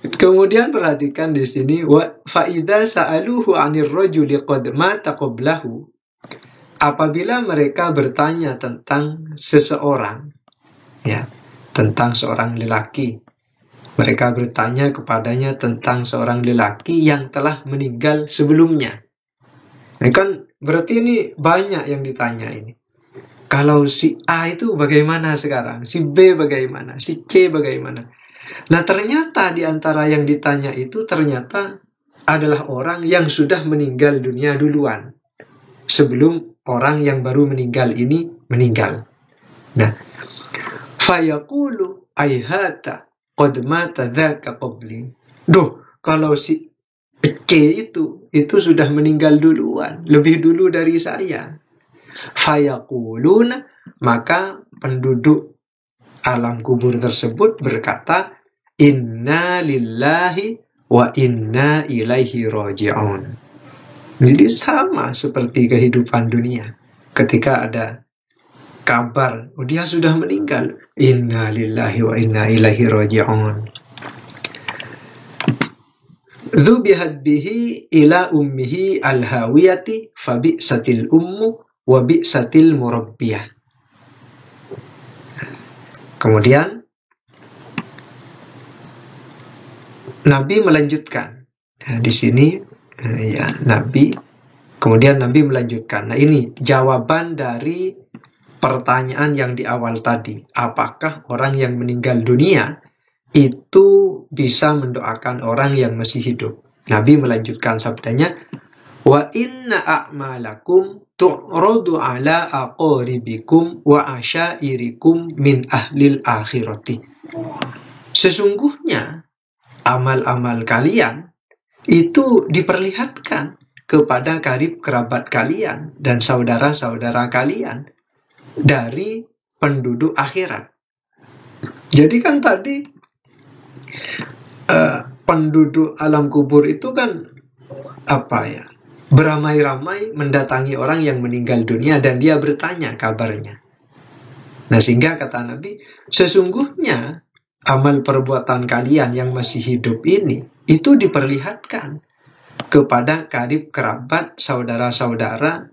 Kemudian perhatikan di sini, wa faida sa'aluhu 'anir rajuli qad mata qablahu. Apabila mereka bertanya tentang seseorang, ya, tentang seorang lelaki, mereka bertanya kepadanya tentang seorang lelaki yang telah meninggal sebelumnya. Nah, kan berarti ini banyak yang ditanya ini. Kalau si A itu bagaimana sekarang? Si B bagaimana? Si C bagaimana? Nah, ternyata di antara yang ditanya itu ternyata adalah orang yang sudah meninggal dunia duluan. Sebelum orang yang baru meninggal ini meninggal. Nah, fayaqulu aihata qad mata dzaka qabli. Kalau si C itu sudah meninggal duluan, lebih dulu dari saya. Fayaquluna, maka penduduk alam kubur tersebut berkata, inna lillahi wa inna ilaihi raji'un. Jadi sama seperti kehidupan dunia. Ketika ada kabar, dia sudah meninggal, inna lillahi wa inna ilaihi raji'un. Dzubihat bihi ila ummihi al-hawiyati fabi'satil ummu wa bi'satil murabbiyah. Kemudian Nabi melanjutkan. Nah, di sini ya Nabi. Kemudian Nabi melanjutkan. Nah, ini jawaban dari pertanyaan yang di awal tadi. Apakah orang yang meninggal dunia itu bisa mendoakan orang yang masih hidup? Nabi melanjutkan sabdanya, wa inna a'malakum tu'radu ala aqaribikum wa asyairikum min ahlil akhirati. Sesungguhnya amal-amal kalian itu diperlihatkan kepada karib kerabat kalian dan saudara-saudara kalian dari penduduk akhirat. Jadi kan tadi penduduk alam kubur itu kan beramai-ramai mendatangi orang yang meninggal dunia dan dia bertanya kabarnya. Nah, sehingga kata Nabi, sesungguhnya amal perbuatan kalian yang masih hidup ini itu diperlihatkan kepada karib kerabat saudara-saudara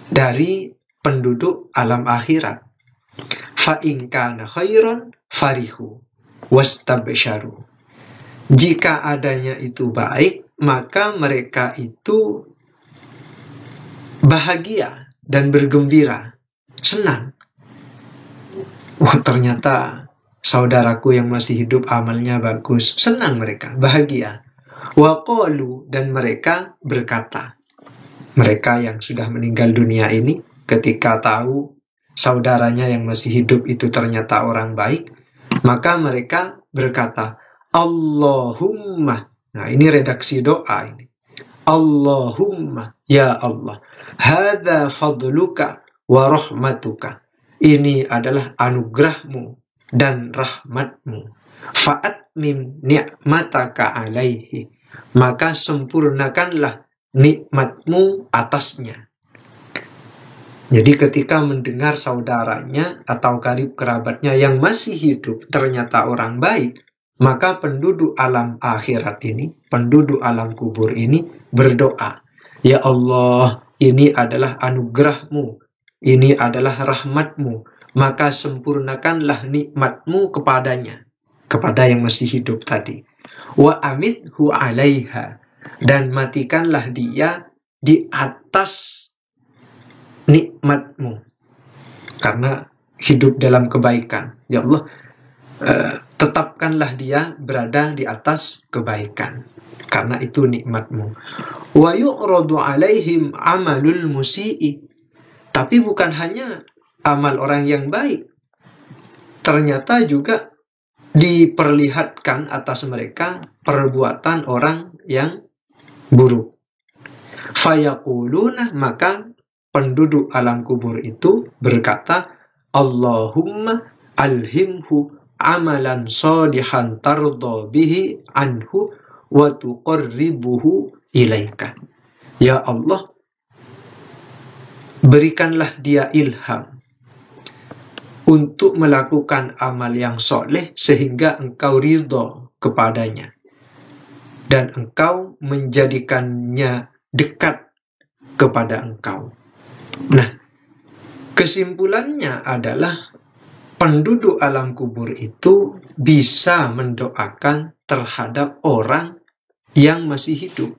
dari penduduk alam akhirat. Fa in kana khairan farihu wastabsyaru. Jika adanya itu baik, maka mereka itu bahagia dan bergembira, senang. Wah, ternyata saudaraku yang masih hidup amalnya bagus. Senang mereka, bahagia. Wa qalu, dan mereka berkata, mereka yang sudah meninggal dunia ini ketika tahu saudaranya yang masih hidup itu ternyata orang baik, maka mereka berkata, Allahumma. Nah, ini redaksi doa ini. Allahumma, ya Allah, hadza fadluka wa rahmatuka. Ini adalah anugerahmu dan rahmatmu. Fa'atmim ni'mataka alaihi. Maka sempurnakanlah nikmatmu atasnya. Jadi ketika mendengar saudaranya atau karib kerabatnya yang masih hidup ternyata orang baik, maka penduduk alam akhirat ini, penduduk alam kubur ini berdoa, Ya Allah, ini adalah anugerah-Mu, ini adalah rahmat-Mu, maka sempurnakanlah nikmat-Mu kepadanya, kepada yang masih hidup tadi. Wa amithu 'alaiha, dan matikanlah dia di atas nikmat-Mu, karena hidup dalam kebaikan. Ya Allah, tetapkanlah dia berada di atas kebaikan, karena itu nikmat-Mu. Wa yu'radu 'alaihim 'amalul musii, tapi bukan hanya amal orang yang baik, ternyata juga diperlihatkan atas mereka perbuatan orang yang buruk. Fayaquluna, maka penduduk alam kubur itu berkata, Allahumma alhimhu amalan salihan tarda bihi anhu wa tuqarribuhu ilaika. Ya Allah, berikanlah dia ilham untuk melakukan amal yang soleh sehingga engkau ridho kepadanya dan engkau menjadikannya dekat kepada engkau. Nah, kesimpulannya adalah penduduk alam kubur itu bisa mendoakan terhadap orang yang masih hidup,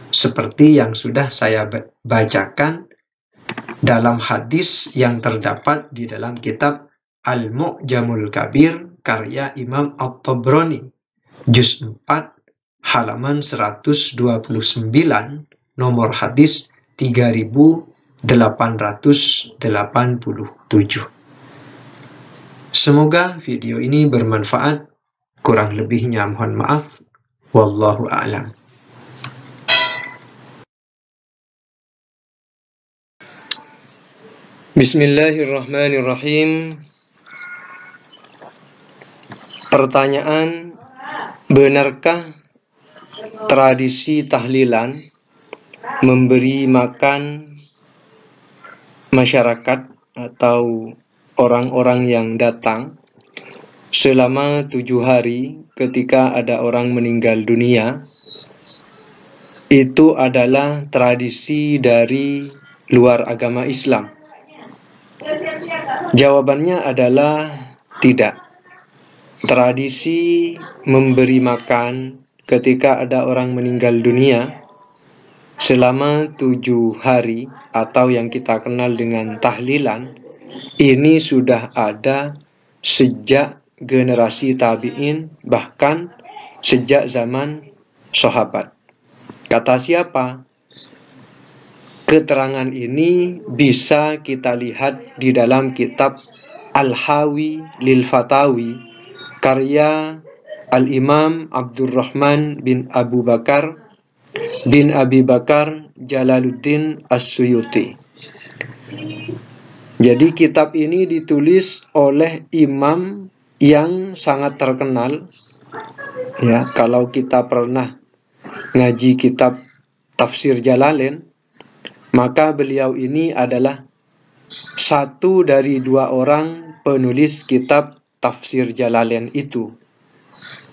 seperti yang sudah saya bacakan dalam hadis yang terdapat di dalam kitab Al-Mu'jamul Kabir karya Imam At-Tabrani, juz 4 halaman 129, nomor hadis 3887. Semoga video ini bermanfaat. Kurang lebihnya mohon maaf. Wallahu a'lam. Bismillahirrahmanirrahim. Pertanyaan, benarkah tradisi tahlilan memberi makan masyarakat atau orang-orang yang datang selama 7 hari ketika ada orang meninggal dunia, itu adalah tradisi dari luar agama Islam? Jawabannya adalah tidak. Tradisi memberi makan ketika ada orang meninggal dunia selama 7 hari atau yang kita kenal dengan tahlilan, ini sudah ada sejak generasi tabi'in, bahkan sejak zaman sahabat. Kata siapa? Keterangan ini bisa kita lihat di dalam kitab Al-Hawi lil Fatawi karya Al-Imam Abdurrahman bin Abu Bakar bin Abi Bakar Jalaluddin As-Suyuti. Jadi kitab ini ditulis oleh imam yang sangat terkenal. Ya, kalau kita pernah ngaji kitab Tafsir Jalalain, maka beliau ini adalah satu dari 2 orang penulis kitab Tafsir Jalalain itu.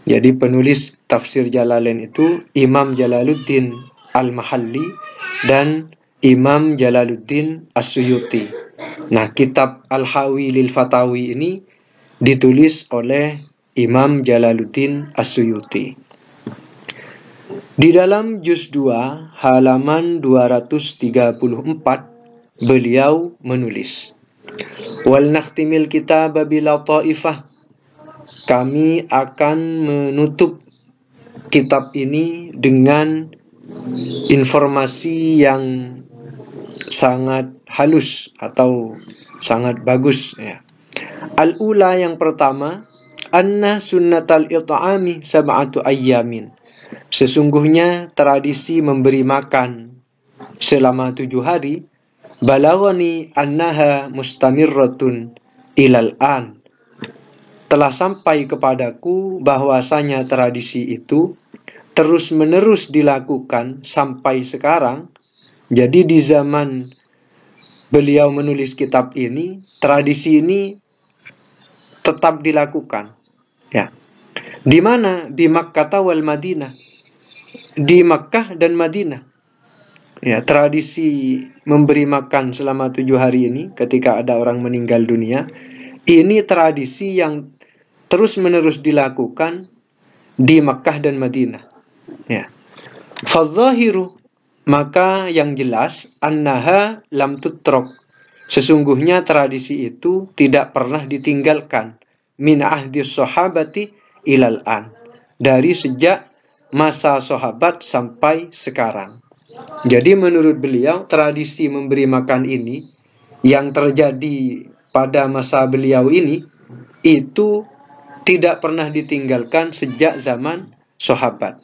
Jadi penulis Tafsir Jalalain itu Imam Jalaluddin Al-Mahalli dan Imam Jalaluddin As-Suyuti. Nah, kitab Al-Hawi lil Fatawi ini ditulis oleh Imam Jalaluddin As-Suyuti. Di dalam juz 2 halaman 234 beliau menulis, Wal nakhtimil kitaba bila ta'ifah, kami akan menutup kitab ini dengan informasi yang sangat halus atau sangat bagus, ya. Al-ula, yang pertama, anna sunnatal it'ami sab'atu ayyamin, sesungguhnya tradisi memberi makan selama 7 hari, balaghani annaha mustamirratun ilal an, telah sampai kepadaku bahwasanya tradisi itu terus-menerus dilakukan sampai sekarang. Jadi di zaman beliau menulis kitab ini, tradisi ini tetap dilakukan. Ya. Di mana? Di Makkah wal Madinah. Di Makkah dan Madinah. Ya, tradisi memberi makan selama 7 hari ini ketika ada orang meninggal dunia, ini tradisi yang terus-menerus dilakukan di Makkah dan Madinah. Ya. Fadzahiru, maka yang jelas, annaha lam tutrok, sesungguhnya tradisi itu tidak pernah ditinggalkan, min ahdi sahabati ilal an, dari sejak masa sahabat sampai sekarang. Jadi menurut beliau, tradisi memberi makan ini yang terjadi pada masa beliau ini itu tidak pernah ditinggalkan sejak zaman sahabat.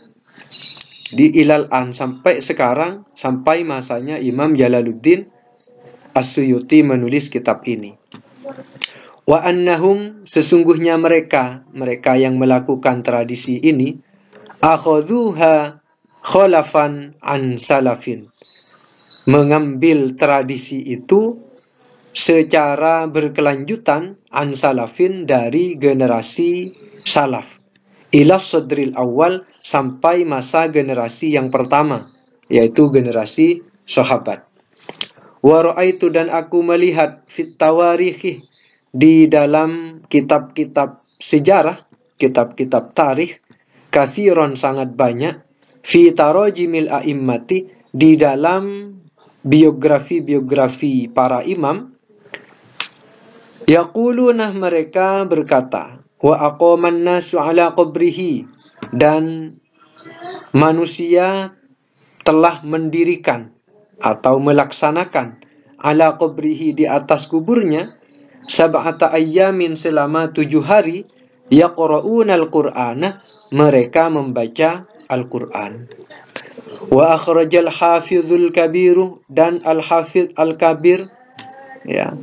Di ilal an, sampai sekarang, sampai masanya Imam Jalaluddin As-Suyuti menulis kitab ini. Wa annahum, sesungguhnya mereka yang melakukan tradisi ini, akhadhuha khalafan an salafin, mengambil tradisi itu secara berkelanjutan an salafin, dari generasi salaf, ila sadril awal, sampai masa generasi yang pertama, yaitu generasi sahabat. Wa ra'aitu, dan aku melihat, fit tawarikhi, di dalam kitab-kitab sejarah, kitab-kitab tarikh, kathiron, sangat banyak, fi tarajimil a'immati, di dalam biografi-biografi para imam, yaquluna, mereka berkata, wa aqaman nasu ala qabrihi, dan manusia telah mendirikan atau melaksanakan ala qabrihi, di atas kuburnya, sab'ata ayyamin, selama 7 hari, yaqra'unal qur'ana, mereka membaca Al-Quran. Wa akhrajal hafizul kabiru, dan al-hafidh al-kabir, ya,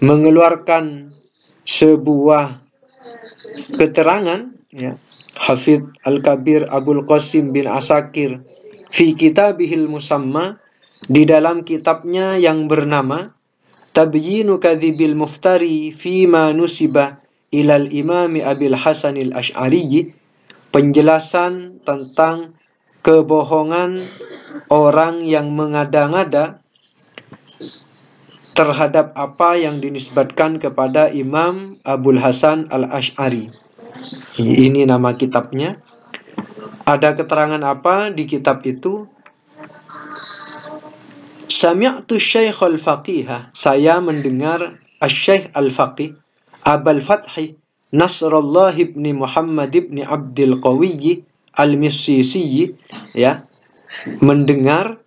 mengeluarkan sebuah keterangan, ya, Hafidh al-Kabir Abul Qasim bin Asakir, fi kitabihil musamma, di dalam kitabnya yang bernama Tabyinu kadhibil muftari fima nusiba ilal imami Abil Hasanil Ash'ari, penjelasan tentang kebohongan orang yang mengada-ngada terhadap apa yang dinisbatkan kepada Imam Abul Hasan al-Ash'ari. Ini nama kitabnya. Ada keterangan apa di kitab itu? Sami'tu Syekh al-Faqih, saya mendengar Syekh al-Faqih Abul Fathi Nasrullah ibn Muhammad ibn Abdul Qawi al-Misisi, ya, mendengar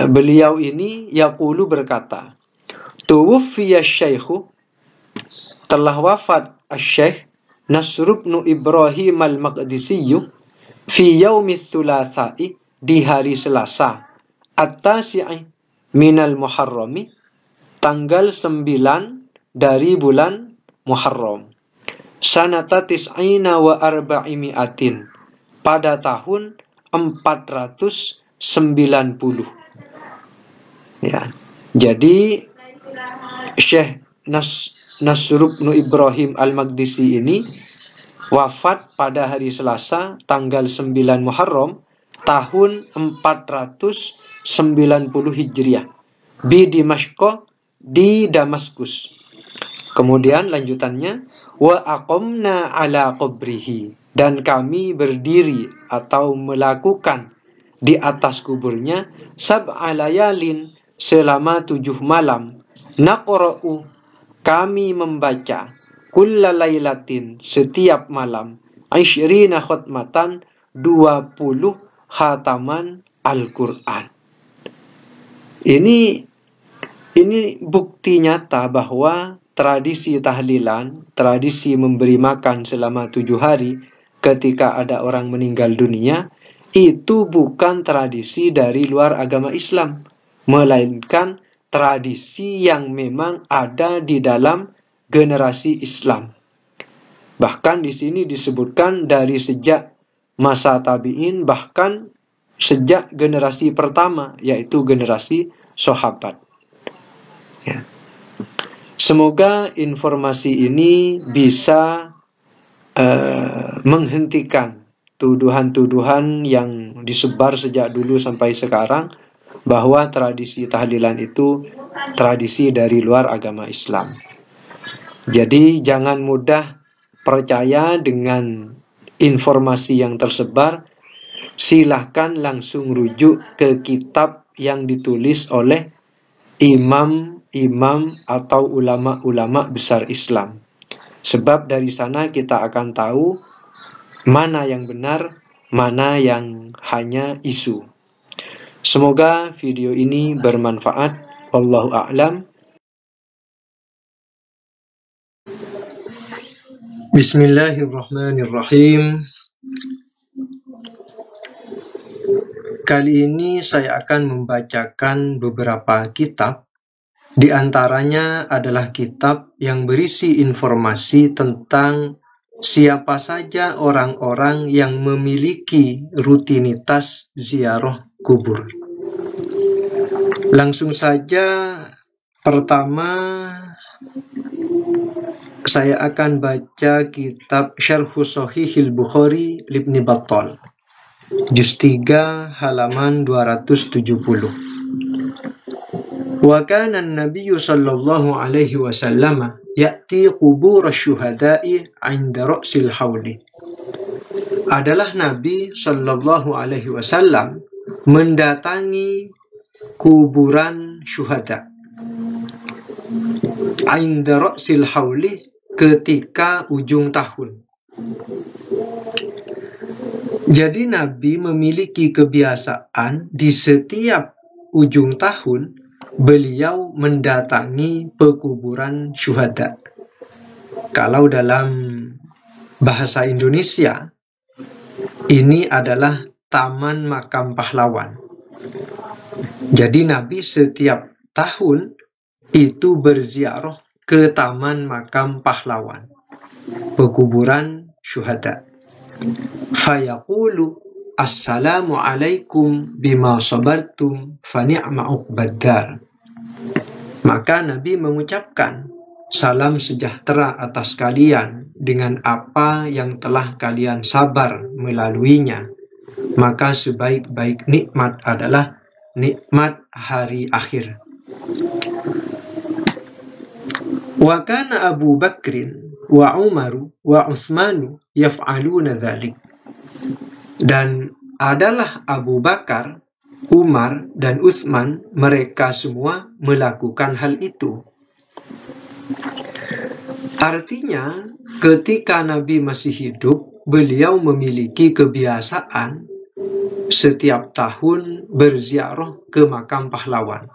beliau ini yaqulu, berkata, tuwfiya Syekhu, telah wafat Syekh Nasr ibn Ibrahim al-Maqdisi fi yaumits tsulatsa'i, di hari Selasa, at-tasi'i minal Muharrami, tanggal 9 dari bulan Muharram, sanata tis'ina wa arba'imi'atin, pada tahun 490. Ya. Jadi Syekh Nasr ibn Ibrahim al-Maqdisi ini wafat pada hari Selasa tanggal 9 Muharram tahun 490 Hijriah di Dimashq, di Damaskus. Kemudian lanjutannya, wa aqamna ala qabrihi, dan kami berdiri atau melakukan di atas kuburnya, sab'a layalin, selama 7 malam, naqra'u, kami membaca, kulla lailatin, setiap malam, 20 khutmatan, 20 khataman Al-Quran. Ini bukti nyata bahwa tradisi tahlilan, tradisi memberi makan selama 7 hari ketika ada orang meninggal dunia, itu bukan tradisi dari luar agama Islam, melainkan tradisi yang memang ada di dalam generasi Islam. Bahkan di sini disebutkan dari sejak masa tabi'in, bahkan sejak generasi pertama, yaitu generasi sahabat. Ya. Semoga informasi ini bisa menghentikan tuduhan-tuduhan yang disebar sejak dulu sampai sekarang bahwa tradisi tahlilan itu tradisi dari luar agama Islam. Jadi jangan mudah percaya dengan informasi yang tersebar. Silahkan langsung rujuk ke kitab yang ditulis oleh imam-imam atau ulama-ulama besar Islam. Sebab dari sana kita akan tahu mana yang benar, mana yang hanya isu. Semoga video ini bermanfaat. Wallahu a'lam. Bismillahirrahmanirrahim. Kali ini saya akan membacakan beberapa kitab. Di antaranya adalah kitab yang berisi informasi tentang siapa saja orang-orang yang memiliki rutinitas ziarah kubur. Langsung saja, pertama saya akan baca kitab Syarhus Shahihil Bukhari Ibnu Battal, juz 3 halaman 270. Wa kana an-nabiy sallallahu alaihi wasallam ya'ti qubur asy-syuhada'i 'inda ra'sil hauli. Adalah Nabi sallallahu alaihi wasallam mendatangi kuburan syuhada 'inda ra'sil hauli, ketika ujung tahun. Jadi Nabi memiliki kebiasaan di setiap ujung tahun beliau mendatangi pekuburan syuhada. Kalau dalam bahasa Indonesia, ini adalah Taman Makam Pahlawan. Jadi Nabi setiap tahun itu berziarah ke Taman Makam Pahlawan, pekuburan syuhada. Fayaqulu assalamu alaikum bima sabartum fa ni'ma uqbaddar. Maka Nabi mengucapkan salam sejahtera atas kalian dengan apa yang telah kalian sabar melaluinya, maka sebaik-baik nikmat adalah nikmat hari akhir. Wa kana Abu Bakrin wa Umaru wa Utsmanu yaf'aluna dzalik. Dan adalah Abu Bakar, Umar, dan Utsman, mereka semua melakukan hal itu. Artinya, ketika Nabi masih hidup, beliau memiliki kebiasaan setiap tahun berziarah ke makam pahlawan.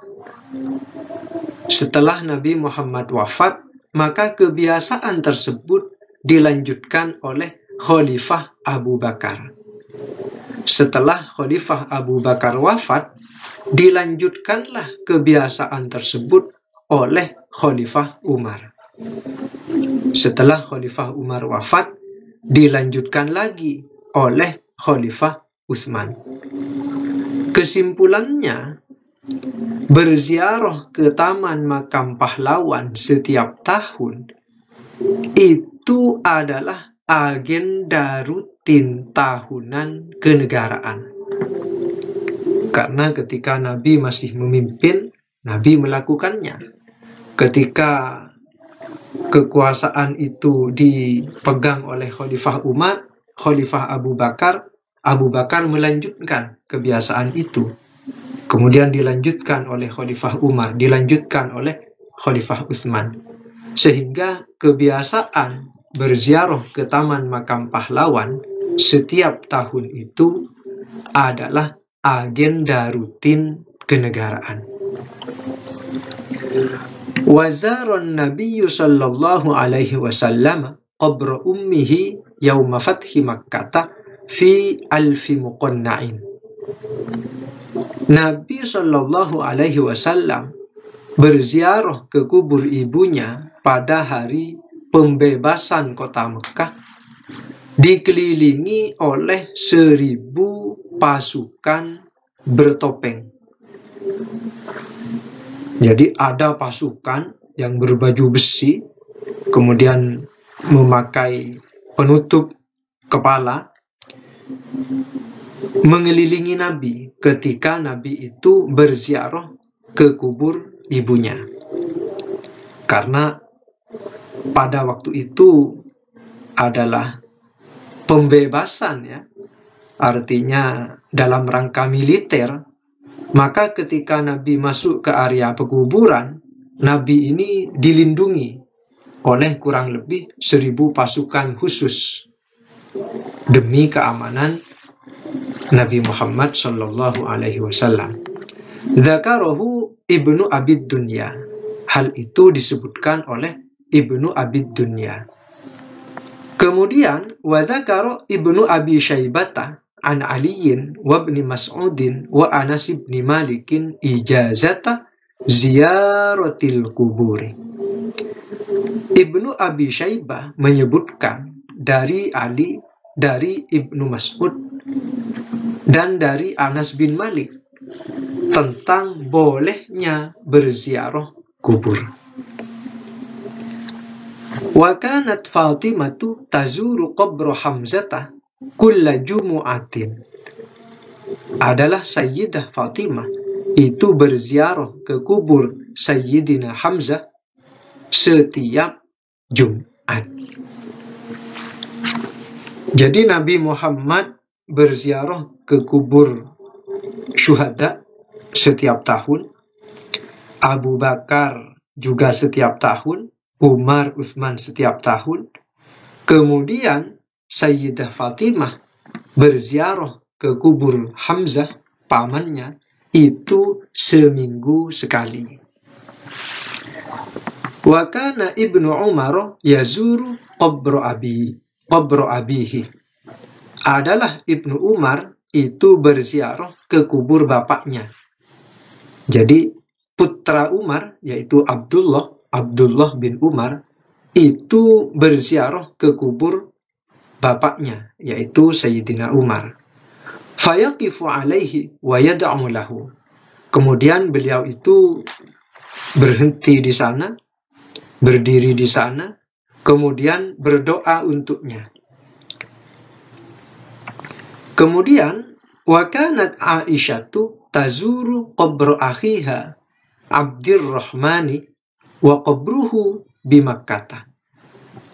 Setelah Nabi Muhammad wafat, maka kebiasaan tersebut dilanjutkan oleh Khalifah Abu Bakar. Setelah Khalifah Abu Bakar wafat, dilanjutkanlah kebiasaan tersebut oleh Khalifah Umar. Setelah Khalifah Umar wafat, dilanjutkan lagi oleh Khalifah Utsman. Kesimpulannya, berziarah ke Taman Makam Pahlawan setiap tahun itu adalah agenda rutin tahunan kenegaraan. Karena ketika Nabi masih memimpin, Nabi melakukannya. Ketika kekuasaan itu dipegang oleh Khalifah Umar, Khalifah Abu Bakar melanjutkan kebiasaan itu. Kemudian dilanjutkan oleh Khalifah Umar, dilanjutkan oleh Khalifah Utsman. Sehingga kebiasaan berziarah ke Taman Makam Pahlawan setiap tahun itu adalah agenda rutin kenegaraan. Wazaron Nabi sallallahu alaihi wasallam qabra ummihi yauma fathi Makkah fi alfi muqanna'in. Nabi sallallahu alaihi wasallam berziarah ke kubur ibunya pada hari pembebasan kota Mekah, dikelilingi oleh 1000 pasukan bertopeng. Jadi ada pasukan yang berbaju besi, kemudian memakai penutup kepala, mengelilingi Nabi ketika Nabi itu berziarah ke kubur ibunya. Karena pada waktu itu adalah pembebasan ya, artinya dalam rangka militer, maka ketika Nabi masuk ke area pekuburan, Nabi ini dilindungi oleh kurang lebih 1.000 pasukan khusus demi keamanan Nabi Muhammad sallallahu alaihi wasallam. Dzakarahu Ibnu Abid Dunya. Hal itu disebutkan oleh Ibnu Abid Dunya. Kemudian wa dzakara Ibnu Abi Syaibata an Aliyin wa Ibni Mas'udin wa Anas bin Malikin ijazata ziyaratil kuburi. Ibnu Abi Syaibah menyebutkan dari Ali, dari Ibnu Mas'ud, dan dari Anas bin Malik tentang bolehnya berziarah kubur. Wa kanat Fatimatu tazuru qabra Hamzah kulla jumu'atin. Adalah Sayyidah Fatimah itu berziarah ke kubur Sayyidina Hamzah setiap Jumat. Jadi Nabi Muhammad berziarah ke kubur syuhada setiap tahun. Abu Bakar juga setiap tahun. Umar, Utsman setiap tahun. Kemudian Sayyidah Fatimah berziarah ke kubur Hamzah, pamannya, itu seminggu sekali. Wa kana Ibnu Umar yazuru qabra abihi. Adalah Ibnu Umar itu berziarah ke kubur bapaknya. Jadi putra Umar, yaitu Abdullah bin Umar, itu berziarah ke kubur bapaknya, yaitu Sayyidina Umar. Fayaqifu alaihi wa yad'u lahu. Kemudian beliau itu berhenti di sana, berdiri di sana, kemudian berdoa untuknya. Kemudian wa kanat Aisyatu tazuru qabra akhiha Abdurrahmani wa qabruhu bi Makkah.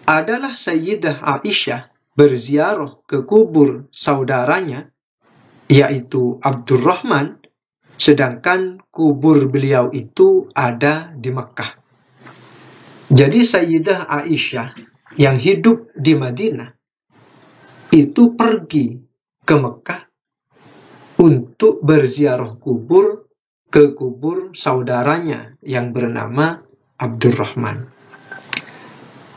Adalah Sayyidah Aisyah berziarah ke kubur saudaranya, yaitu Abdurrahman, sedangkan kubur beliau itu ada di Makkah. Jadi Sayyidah Aisyah yang hidup di Madinah itu pergi ke Mekah untuk berziarah kubur ke kubur saudaranya yang bernama Abdurrahman.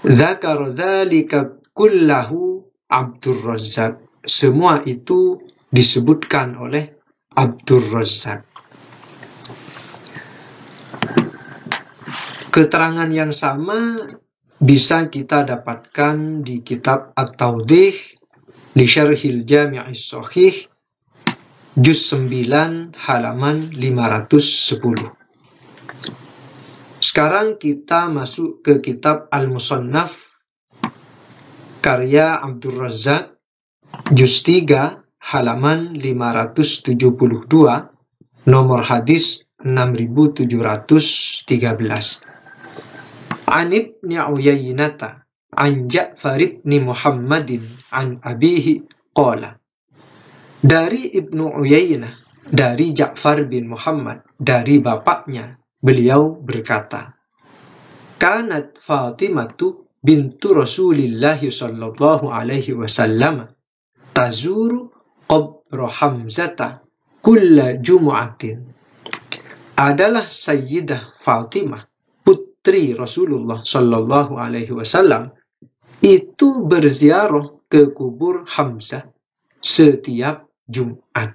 Dzakara dzalika kullahu Abdur Razzaq. Semua itu disebutkan oleh Abdur Razzaq. Keterangan yang sama bisa kita dapatkan di kitab At-Tawdih li Syarhil Jami'is Shahih juz 9 halaman 510. Sekarang kita masuk ke kitab Al-Musannaf karya Abdur Razzaq juz 3 halaman 572, nomor hadis 6713. An Ibni Uyainata an Ja'far ibn Muhammadin an abihi qala. Dari Ibnu Uyainah, dari Ja'far bin Muhammad, dari bapaknya, beliau berkata, Kanat Fatimatu bintu Rasulillah sallallahu alaihi wasallam tazuru qabra Hamzata kulla jumu'atin. Adalah Sayyidah Fatimah, putri Rasulullah sallallahu alaihi wasallam, itu berziarah ke kubur Hamzah setiap Jumat.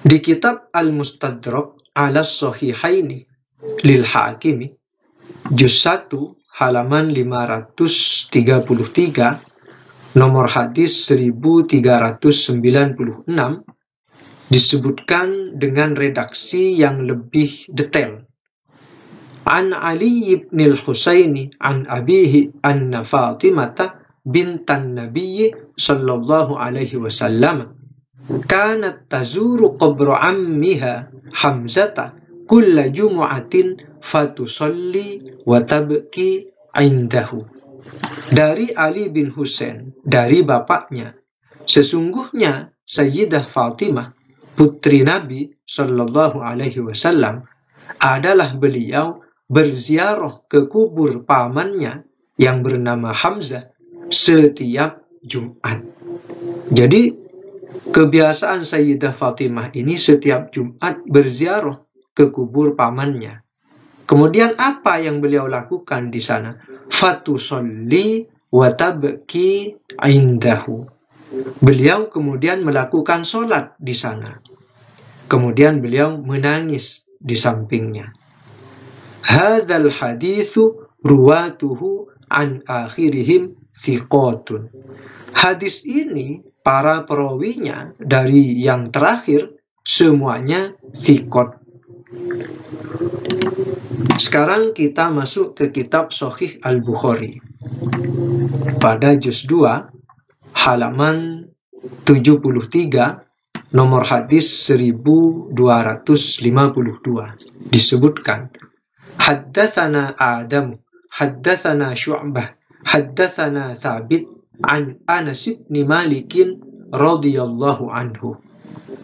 Di kitab Al-Mustadrak ala Sahihaini lil Hakimi juz 1 halaman 533, nomor hadis 1396, disebutkan dengan redaksi yang lebih detail. An Ali ibn al-Husaini an abihi anna Fatimata bintan Nabiyyi sallallahu alaihi wasallam kanat tazuru qabra ammiha Hamzata kulla jumu'atin fatusalli wa tabki indahu. Dari Ali bin Husain, dari bapaknya, sesungguhnya Sayyidah Fatimah, putri Nabi sallallahu alaihi wasallam, adalah beliau berziarah ke kubur pamannya yang bernama Hamzah setiap Jumat. Jadi kebiasaan Sayyidah Fatimah ini setiap Jumat berziarah ke kubur pamannya. Kemudian apa yang beliau lakukan di sana? Fatusolli wa tabki indahu. Beliau kemudian melakukan sholat di sana. Kemudian beliau menangis di sampingnya. Hadzal haditsu ruwatuhu an akhirihim thiqatun. Hadis ini para perawinya dari yang terakhir semuanya thiqat. Sekarang kita masuk ke kitab Sahih Al-Bukhari. Pada juz 2 halaman 73 nomor hadis 1252 disebutkan, haddatsana Adam, haddatsana Syu'bah, haddatsana Thabit an Anas bin Malik radhiyallahu anhu.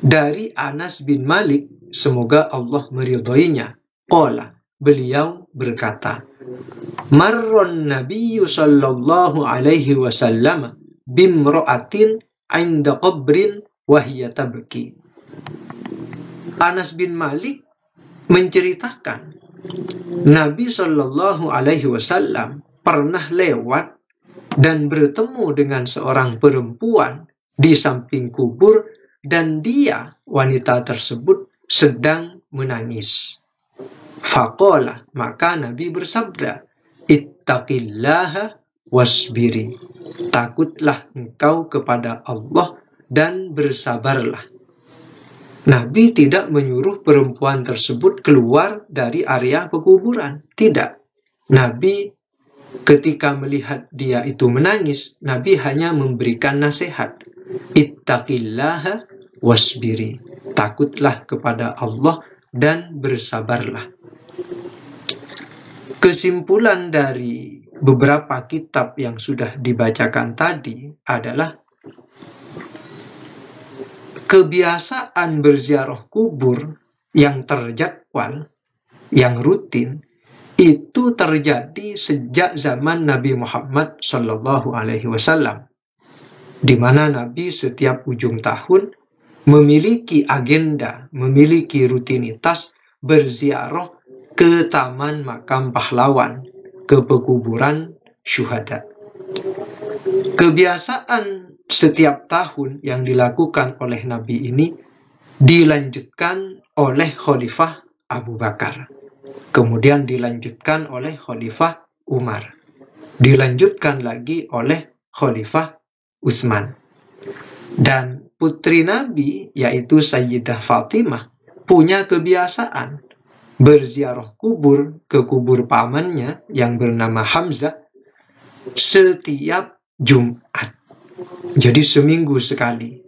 Dari Anas bin Malik, semoga Allah meridhoinya, qala, beliau berkata, marron nabiyyu sallallahu alaihi wasallam bimra'atin 'inda qabrin wa hiya tabki. Anas bin Malik menceritakan Nabi sallallahu alaihi wasallam pernah lewat dan bertemu dengan seorang perempuan di samping kubur dan dia, wanita tersebut, sedang menangis. Faqala, maka Nabi bersabda, ittaqillaha wasbiri. Takutlah engkau kepada Allah dan bersabarlah. Nabi tidak menyuruh perempuan tersebut keluar dari area pekuburan. Tidak. Nabi ketika melihat dia itu menangis, Nabi hanya memberikan nasihat. Ittaqillaha wasbiri. Takutlah kepada Allah dan bersabarlah. Kesimpulan dari beberapa kitab yang sudah dibacakan tadi adalah kebiasaan berziarah kubur yang terjadwal, yang rutin, itu terjadi sejak zaman Nabi Muhammad Sallallahu Alaihi Wasallam, di mana Nabi setiap ujung tahun memiliki agenda, memiliki rutinitas berziarah ke Taman Makam Pahlawan, ke pekuburan syuhada. Kebiasaan setiap tahun yang dilakukan oleh Nabi ini dilanjutkan oleh Khalifah Abu Bakar, kemudian dilanjutkan oleh Khalifah Umar, dilanjutkan lagi oleh Khalifah Utsman. Dan putri Nabi, yaitu Sayyidah Fatimah, punya kebiasaan berziarah kubur ke kubur pamannya yang bernama Hamzah setiap Jumat. Jadi seminggu sekali.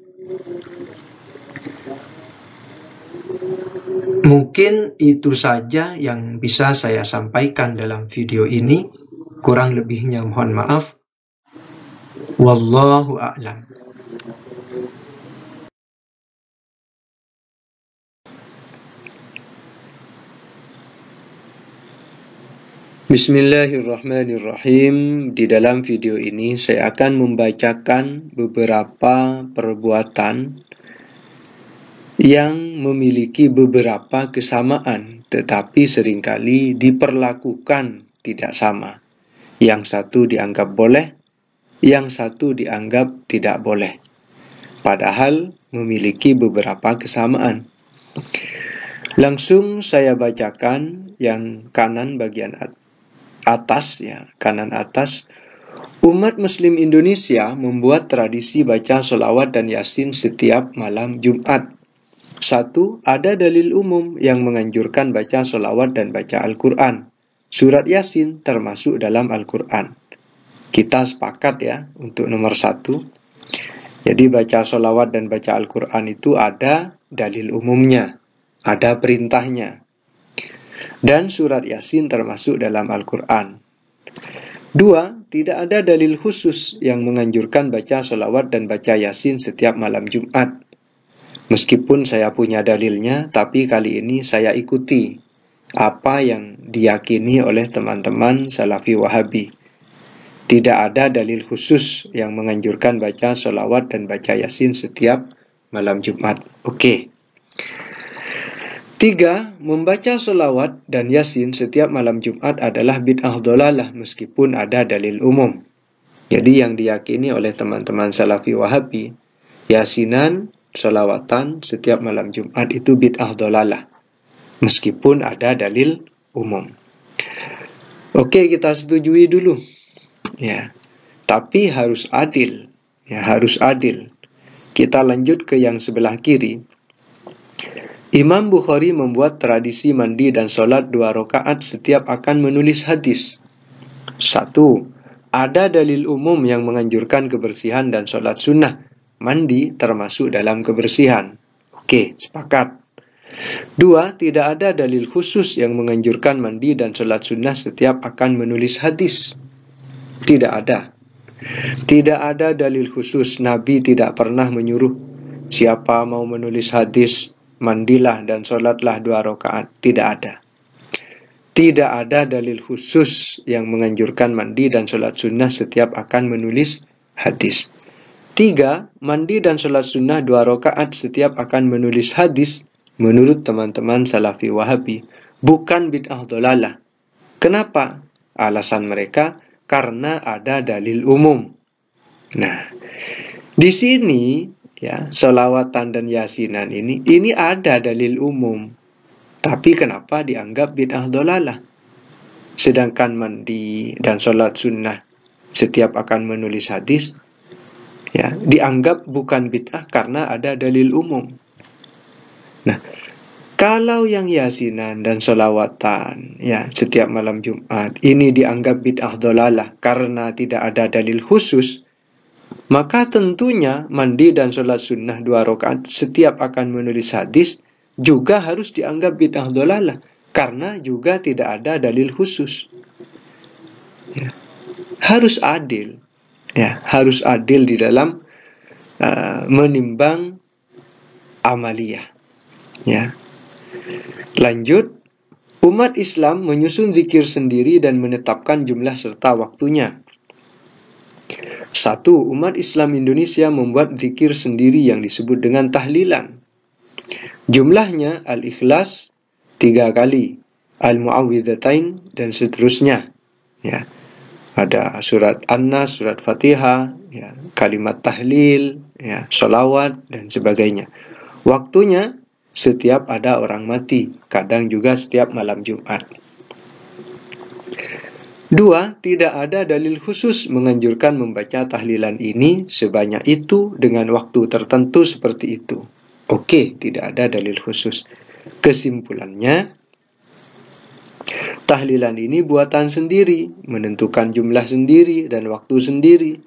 Mungkin itu saja yang bisa saya sampaikan dalam video ini. Kurang lebihnya mohon maaf. Wallahu a'lam. Bismillahirrahmanirrahim. Di dalam video ini saya akan membacakan beberapa perbuatan yang memiliki beberapa kesamaan, tetapi seringkali diperlakukan tidak sama. Yang satu dianggap boleh, yang satu dianggap tidak boleh. Padahal memiliki beberapa kesamaan. Langsung saya bacakan yang kanan bagian atas, ya, kanan atas. Umat Muslim Indonesia membuat tradisi baca sholawat dan yasin setiap malam Jumat. 1. Ada dalil umum yang menganjurkan baca sholawat dan baca Al-Quran. Surat Yasin termasuk dalam Al-Quran. Kita sepakat ya untuk nomor 1. Jadi baca sholawat dan baca Al-Quran itu ada dalil umumnya, ada perintahnya. Dan surat Yasin termasuk dalam Al-Quran. 2. Tidak ada dalil khusus yang menganjurkan baca sholawat dan baca Yasin setiap malam Jumat. Meskipun saya punya dalilnya, tapi kali ini saya ikuti apa yang diyakini oleh teman-teman Salafi Wahabi. Tidak ada dalil khusus yang menganjurkan baca sholawat dan baca Yasin setiap malam Jumat. Oke. 3. Membaca sholawat dan Yasin setiap malam Jumat adalah bid'ah dhalalah meskipun ada dalil umum. Jadi yang diyakini oleh teman-teman Salafi Wahabi, Yasinan, sholawatan setiap malam Jumat itu bid'ah dhalalah meskipun ada dalil umum. Oke, kita setujui dulu. Ya, tapi harus adil. Ya, harus adil. Kita lanjut ke yang sebelah kiri. Imam Bukhari membuat tradisi mandi dan sholat 2 rakaat setiap akan menulis hadis. 1. Ada dalil umum yang menganjurkan kebersihan dan sholat sunnah. Mandi termasuk dalam kebersihan. Oke, sepakat. 2. Tidak ada dalil khusus yang menganjurkan mandi dan sholat sunnah setiap akan menulis hadis. Tidak ada. Tidak ada dalil khusus. Nabi tidak pernah menyuruh siapa mau menulis hadis, mandilah dan sholatlah 2 rakaat. Tidak ada. Tidak ada dalil khusus yang menganjurkan mandi dan sholat sunnah setiap akan menulis hadis. 3. Mandi dan sholat sunnah 2 rakaat setiap akan menulis hadis menurut teman-teman Salafi Wahabi bukan bid'ah dhalalah. Kenapa? Alasan mereka karena ada dalil umum. Nah, di sini ya, sholawatan dan yasinan ini ada dalil umum. Tapi kenapa dianggap bid'ah dhalalah? Sedangkan mandi dan sholat sunnah setiap akan menulis hadis ya, dianggap bukan bid'ah karena ada dalil umum. Nah, kalau yang yasinan dan sholawatan ya setiap malam Jumat ini dianggap bid'ah dhalalah karena tidak ada dalil khusus, maka tentunya mandi dan sholat sunnah 2 rakaat setiap akan menulis hadis juga harus dianggap bid'ah dhalalah karena juga tidak ada dalil khusus. Ya. Harus adil. Ya, harus adil di dalam menimbang amaliyah. Ya. Lanjut, umat Islam menyusun zikir sendiri dan menetapkan jumlah serta waktunya. 1. Umat Islam Indonesia membuat zikir sendiri yang disebut dengan tahlilan. Jumlahnya Al-Ikhlas 3 kali, Al-Mu'awwidhatain dan seterusnya. Ya. Ada surat An-Nas, surat Fatihah, ya, kalimat tahlil, ya, sholawat dan sebagainya. Waktunya setiap ada orang mati, kadang juga setiap malam Jumat. 2. Tidak ada dalil khusus menganjurkan membaca tahlilan ini sebanyak itu dengan waktu tertentu seperti itu. Oke, tidak ada dalil khusus. Kesimpulannya, tahlilan ini buatan sendiri, menentukan jumlah sendiri dan waktu sendiri.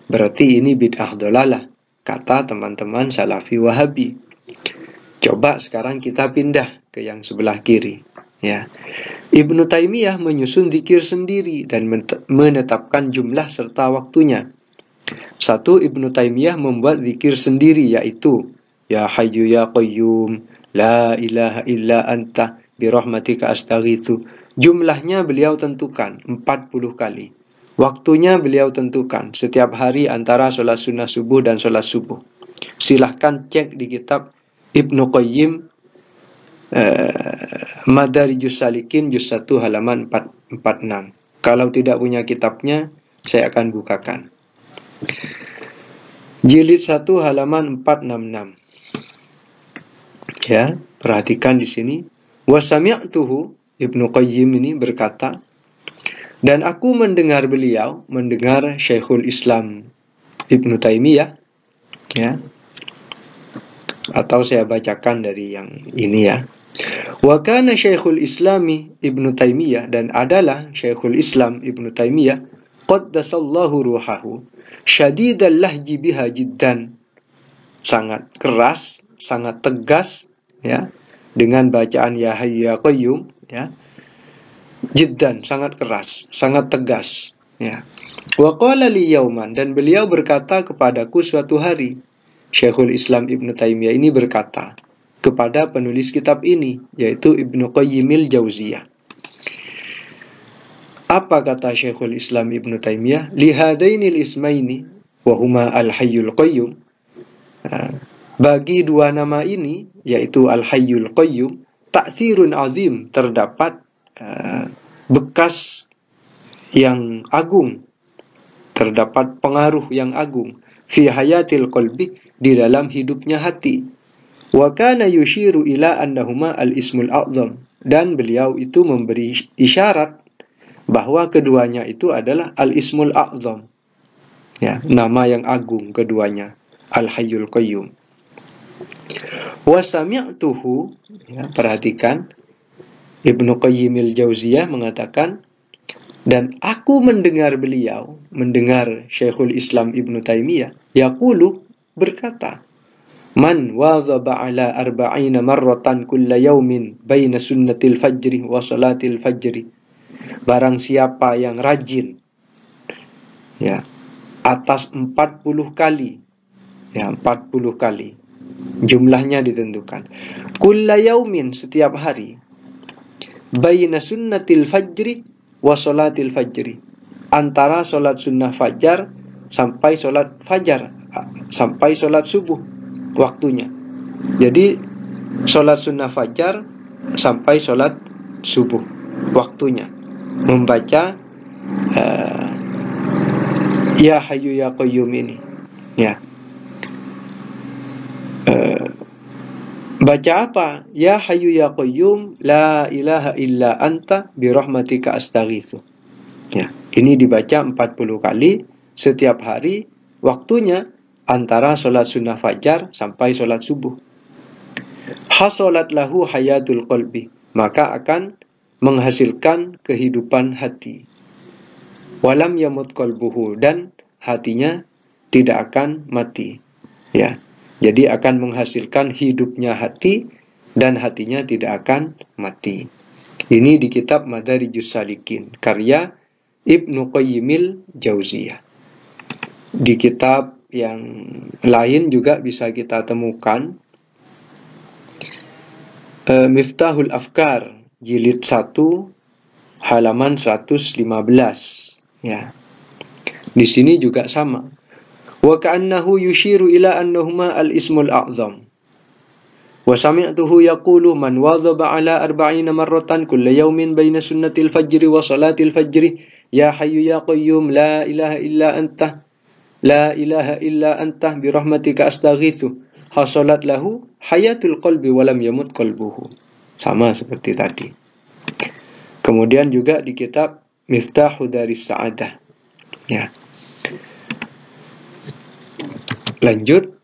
Berarti ini bid'ah dhalalah, kata teman-teman Salafi Wahabi. Coba sekarang kita pindah ke yang sebelah kiri. Ya. Ibnu Taimiyah menyusun zikir sendiri dan menetapkan jumlah serta waktunya. 1. Ibnu Taimiyah membuat zikir sendiri yaitu Ya Hayyu Ya Qayyum, La ilaha illa anta, birahmatika astaghitsu. Jumlahnya beliau tentukan 40 kali. Waktunya beliau tentukan setiap hari antara sholat sunnah subuh dan sholat subuh. Silahkan cek di kitab Ibnu Qayyim Madarijus Salikin juz 1 halaman 446. Kalau tidak punya kitabnya, saya akan bukakan. Jilid 1 halaman 466. Ya, perhatikan di sini. Wa sami'tuhu, Ibnu Qayyim ini berkata, dan aku mendengar beliau, mendengar Syekhul Islam Ibnu Taimiyah, ya. Atau saya bacakan dari yang ini ya. Wa kana Syekhul Islami Ibnu Taimiyah, dan adalah Syekhul Islam Ibnu Taimiyah, qaddasallahu ruhahu, syadidal lahji biha jiddan, sangat keras, sangat tegas, ya, dengan bacaan ya hayyu ya qayyum, ya. Jiddan, sangat keras, sangat tegas, ya. Wa qala li yauman, dan beliau berkata kepadaku suatu hari. Syekhul Islam Ibnu Taimiyah ini berkata kepada penulis kitab ini, yaitu Ibnu Qayyimil Jauziyah. Apa kata Syekhul Islam Ibnu Taimiyah? Lihadainil ismaini wa huma al-hayyul qayyum. Bagi dua nama ini, yaitu al-hayyul qayyum, ta'thirun azim, terdapat bekas yang agung, terdapat pengaruh yang agung fi hayatil qalbi, di dalam hidupnya hati. Wa kana yushiru ila annahuma al-ismul a'zam, dan beliau itu memberi isyarat bahwa keduanya itu adalah al-ismul a'zam, ya, nama yang agung keduanya, al-hayyul qayyum. Wa sami'tuhu, ya, perhatikan, Ibnu Qayyimil Jauziyah mengatakan, dan aku mendengar beliau, mendengar Syekhul Islam Ibnu Taimiyah, yaqulu, berkata, man wazaba ala arba'ina marratan kulla yaumin baina sunnatil fajri wa salatil fajri, barang siapa yang rajin, ya, atas 40 kali, ya, 40 kali, jumlahnya ditentukan, kulla yaumin, setiap hari, baina sunnatil fajri wa salatil fajri, antara salat sunnah fajar sampai salat fajar, sampai salat subuh waktunya. Jadi salat sunnah fajar sampai salat subuh waktunya, membaca ya hayyu ya qayyum ini, ya. Baca apa? Ya hayyu ya qayyum la ilaha illa anta birahmatika astaghitsu. Ya, ini dibaca 40 kali setiap hari, waktunya antara sholat sunnah fajar sampai sholat subuh. Hasolat lahu hayatul qalbi, maka akan menghasilkan kehidupan hati. Walam yamut qalbuhu, dan hatinya tidak akan mati, ya. Jadi akan menghasilkan hidupnya hati dan hatinya tidak akan mati. Ini di kitab Madarijus Salikin, karya Ibnu Qayyimil Jauziyah. Di kitab yang lain juga bisa kita temukan Miftahul Afkar jilid 1 halaman 115, ya. Di sini juga sama. Wa ka'annahu yushiru ila annahuma al-ismul a'zam. Wa sami'tuhu yaqulu man wadhaba ala 40 marratan kulla yawmin baina sunnatil fajri wa salatil fajri ya hayyu ya qayyum la ilaha illa anta la ilaha illa anta birahmatika astaghitsu, hasalat lahu hayatul qalbi wa lam yamut qalbuhu. Sama seperti tadi. Kemudian juga di kitab Miftahu Daris Sa'adah, ya. Lanjut.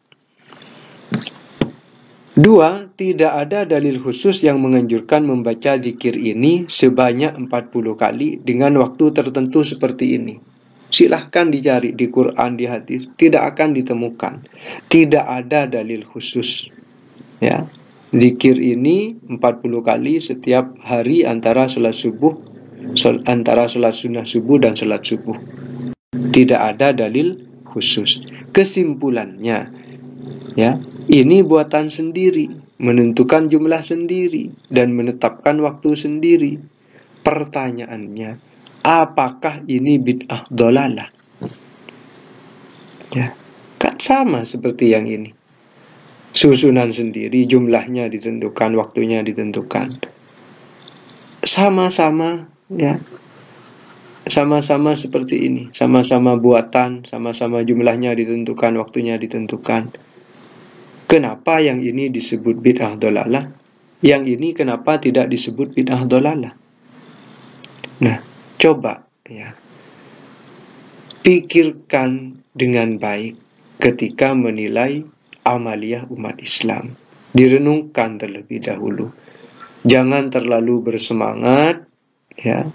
2. Tidak ada dalil khusus yang menganjurkan membaca zikir ini sebanyak 40 kali dengan waktu tertentu seperti ini. Silahkan dicari di Quran, di hadis, tidak akan ditemukan. Tidak ada dalil khusus, ya. Zikir ini 40 kali setiap hari antara salat subuh, antara salat sunnah subuh dan salat subuh. Tidak ada dalil khusus. Kesimpulannya, ya, ini buatan sendiri, menentukan jumlah sendiri dan menetapkan waktu sendiri. Pertanyaannya, apakah ini bid'ah dhalalah? Ya, kan sama seperti yang ini. Susunan sendiri, jumlahnya ditentukan, waktunya ditentukan. Sama-sama, ya. Sama-sama seperti ini, sama-sama buatan, sama-sama jumlahnya ditentukan, waktunya ditentukan. Kenapa yang ini disebut bid'ah dhalalah? Yang ini kenapa tidak disebut bid'ah dhalalah? Nah, coba, ya, pikirkan dengan baik ketika menilai amaliyah umat Islam. Direnungkan terlebih dahulu. Jangan terlalu bersemangat, ya,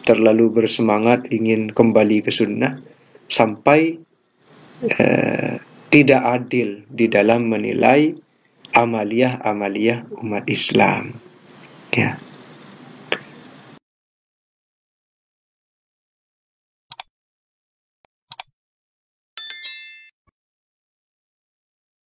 terlalu bersemangat ingin kembali ke sunnah sampai tidak adil di dalam menilai amaliyah umat Islam. Ya.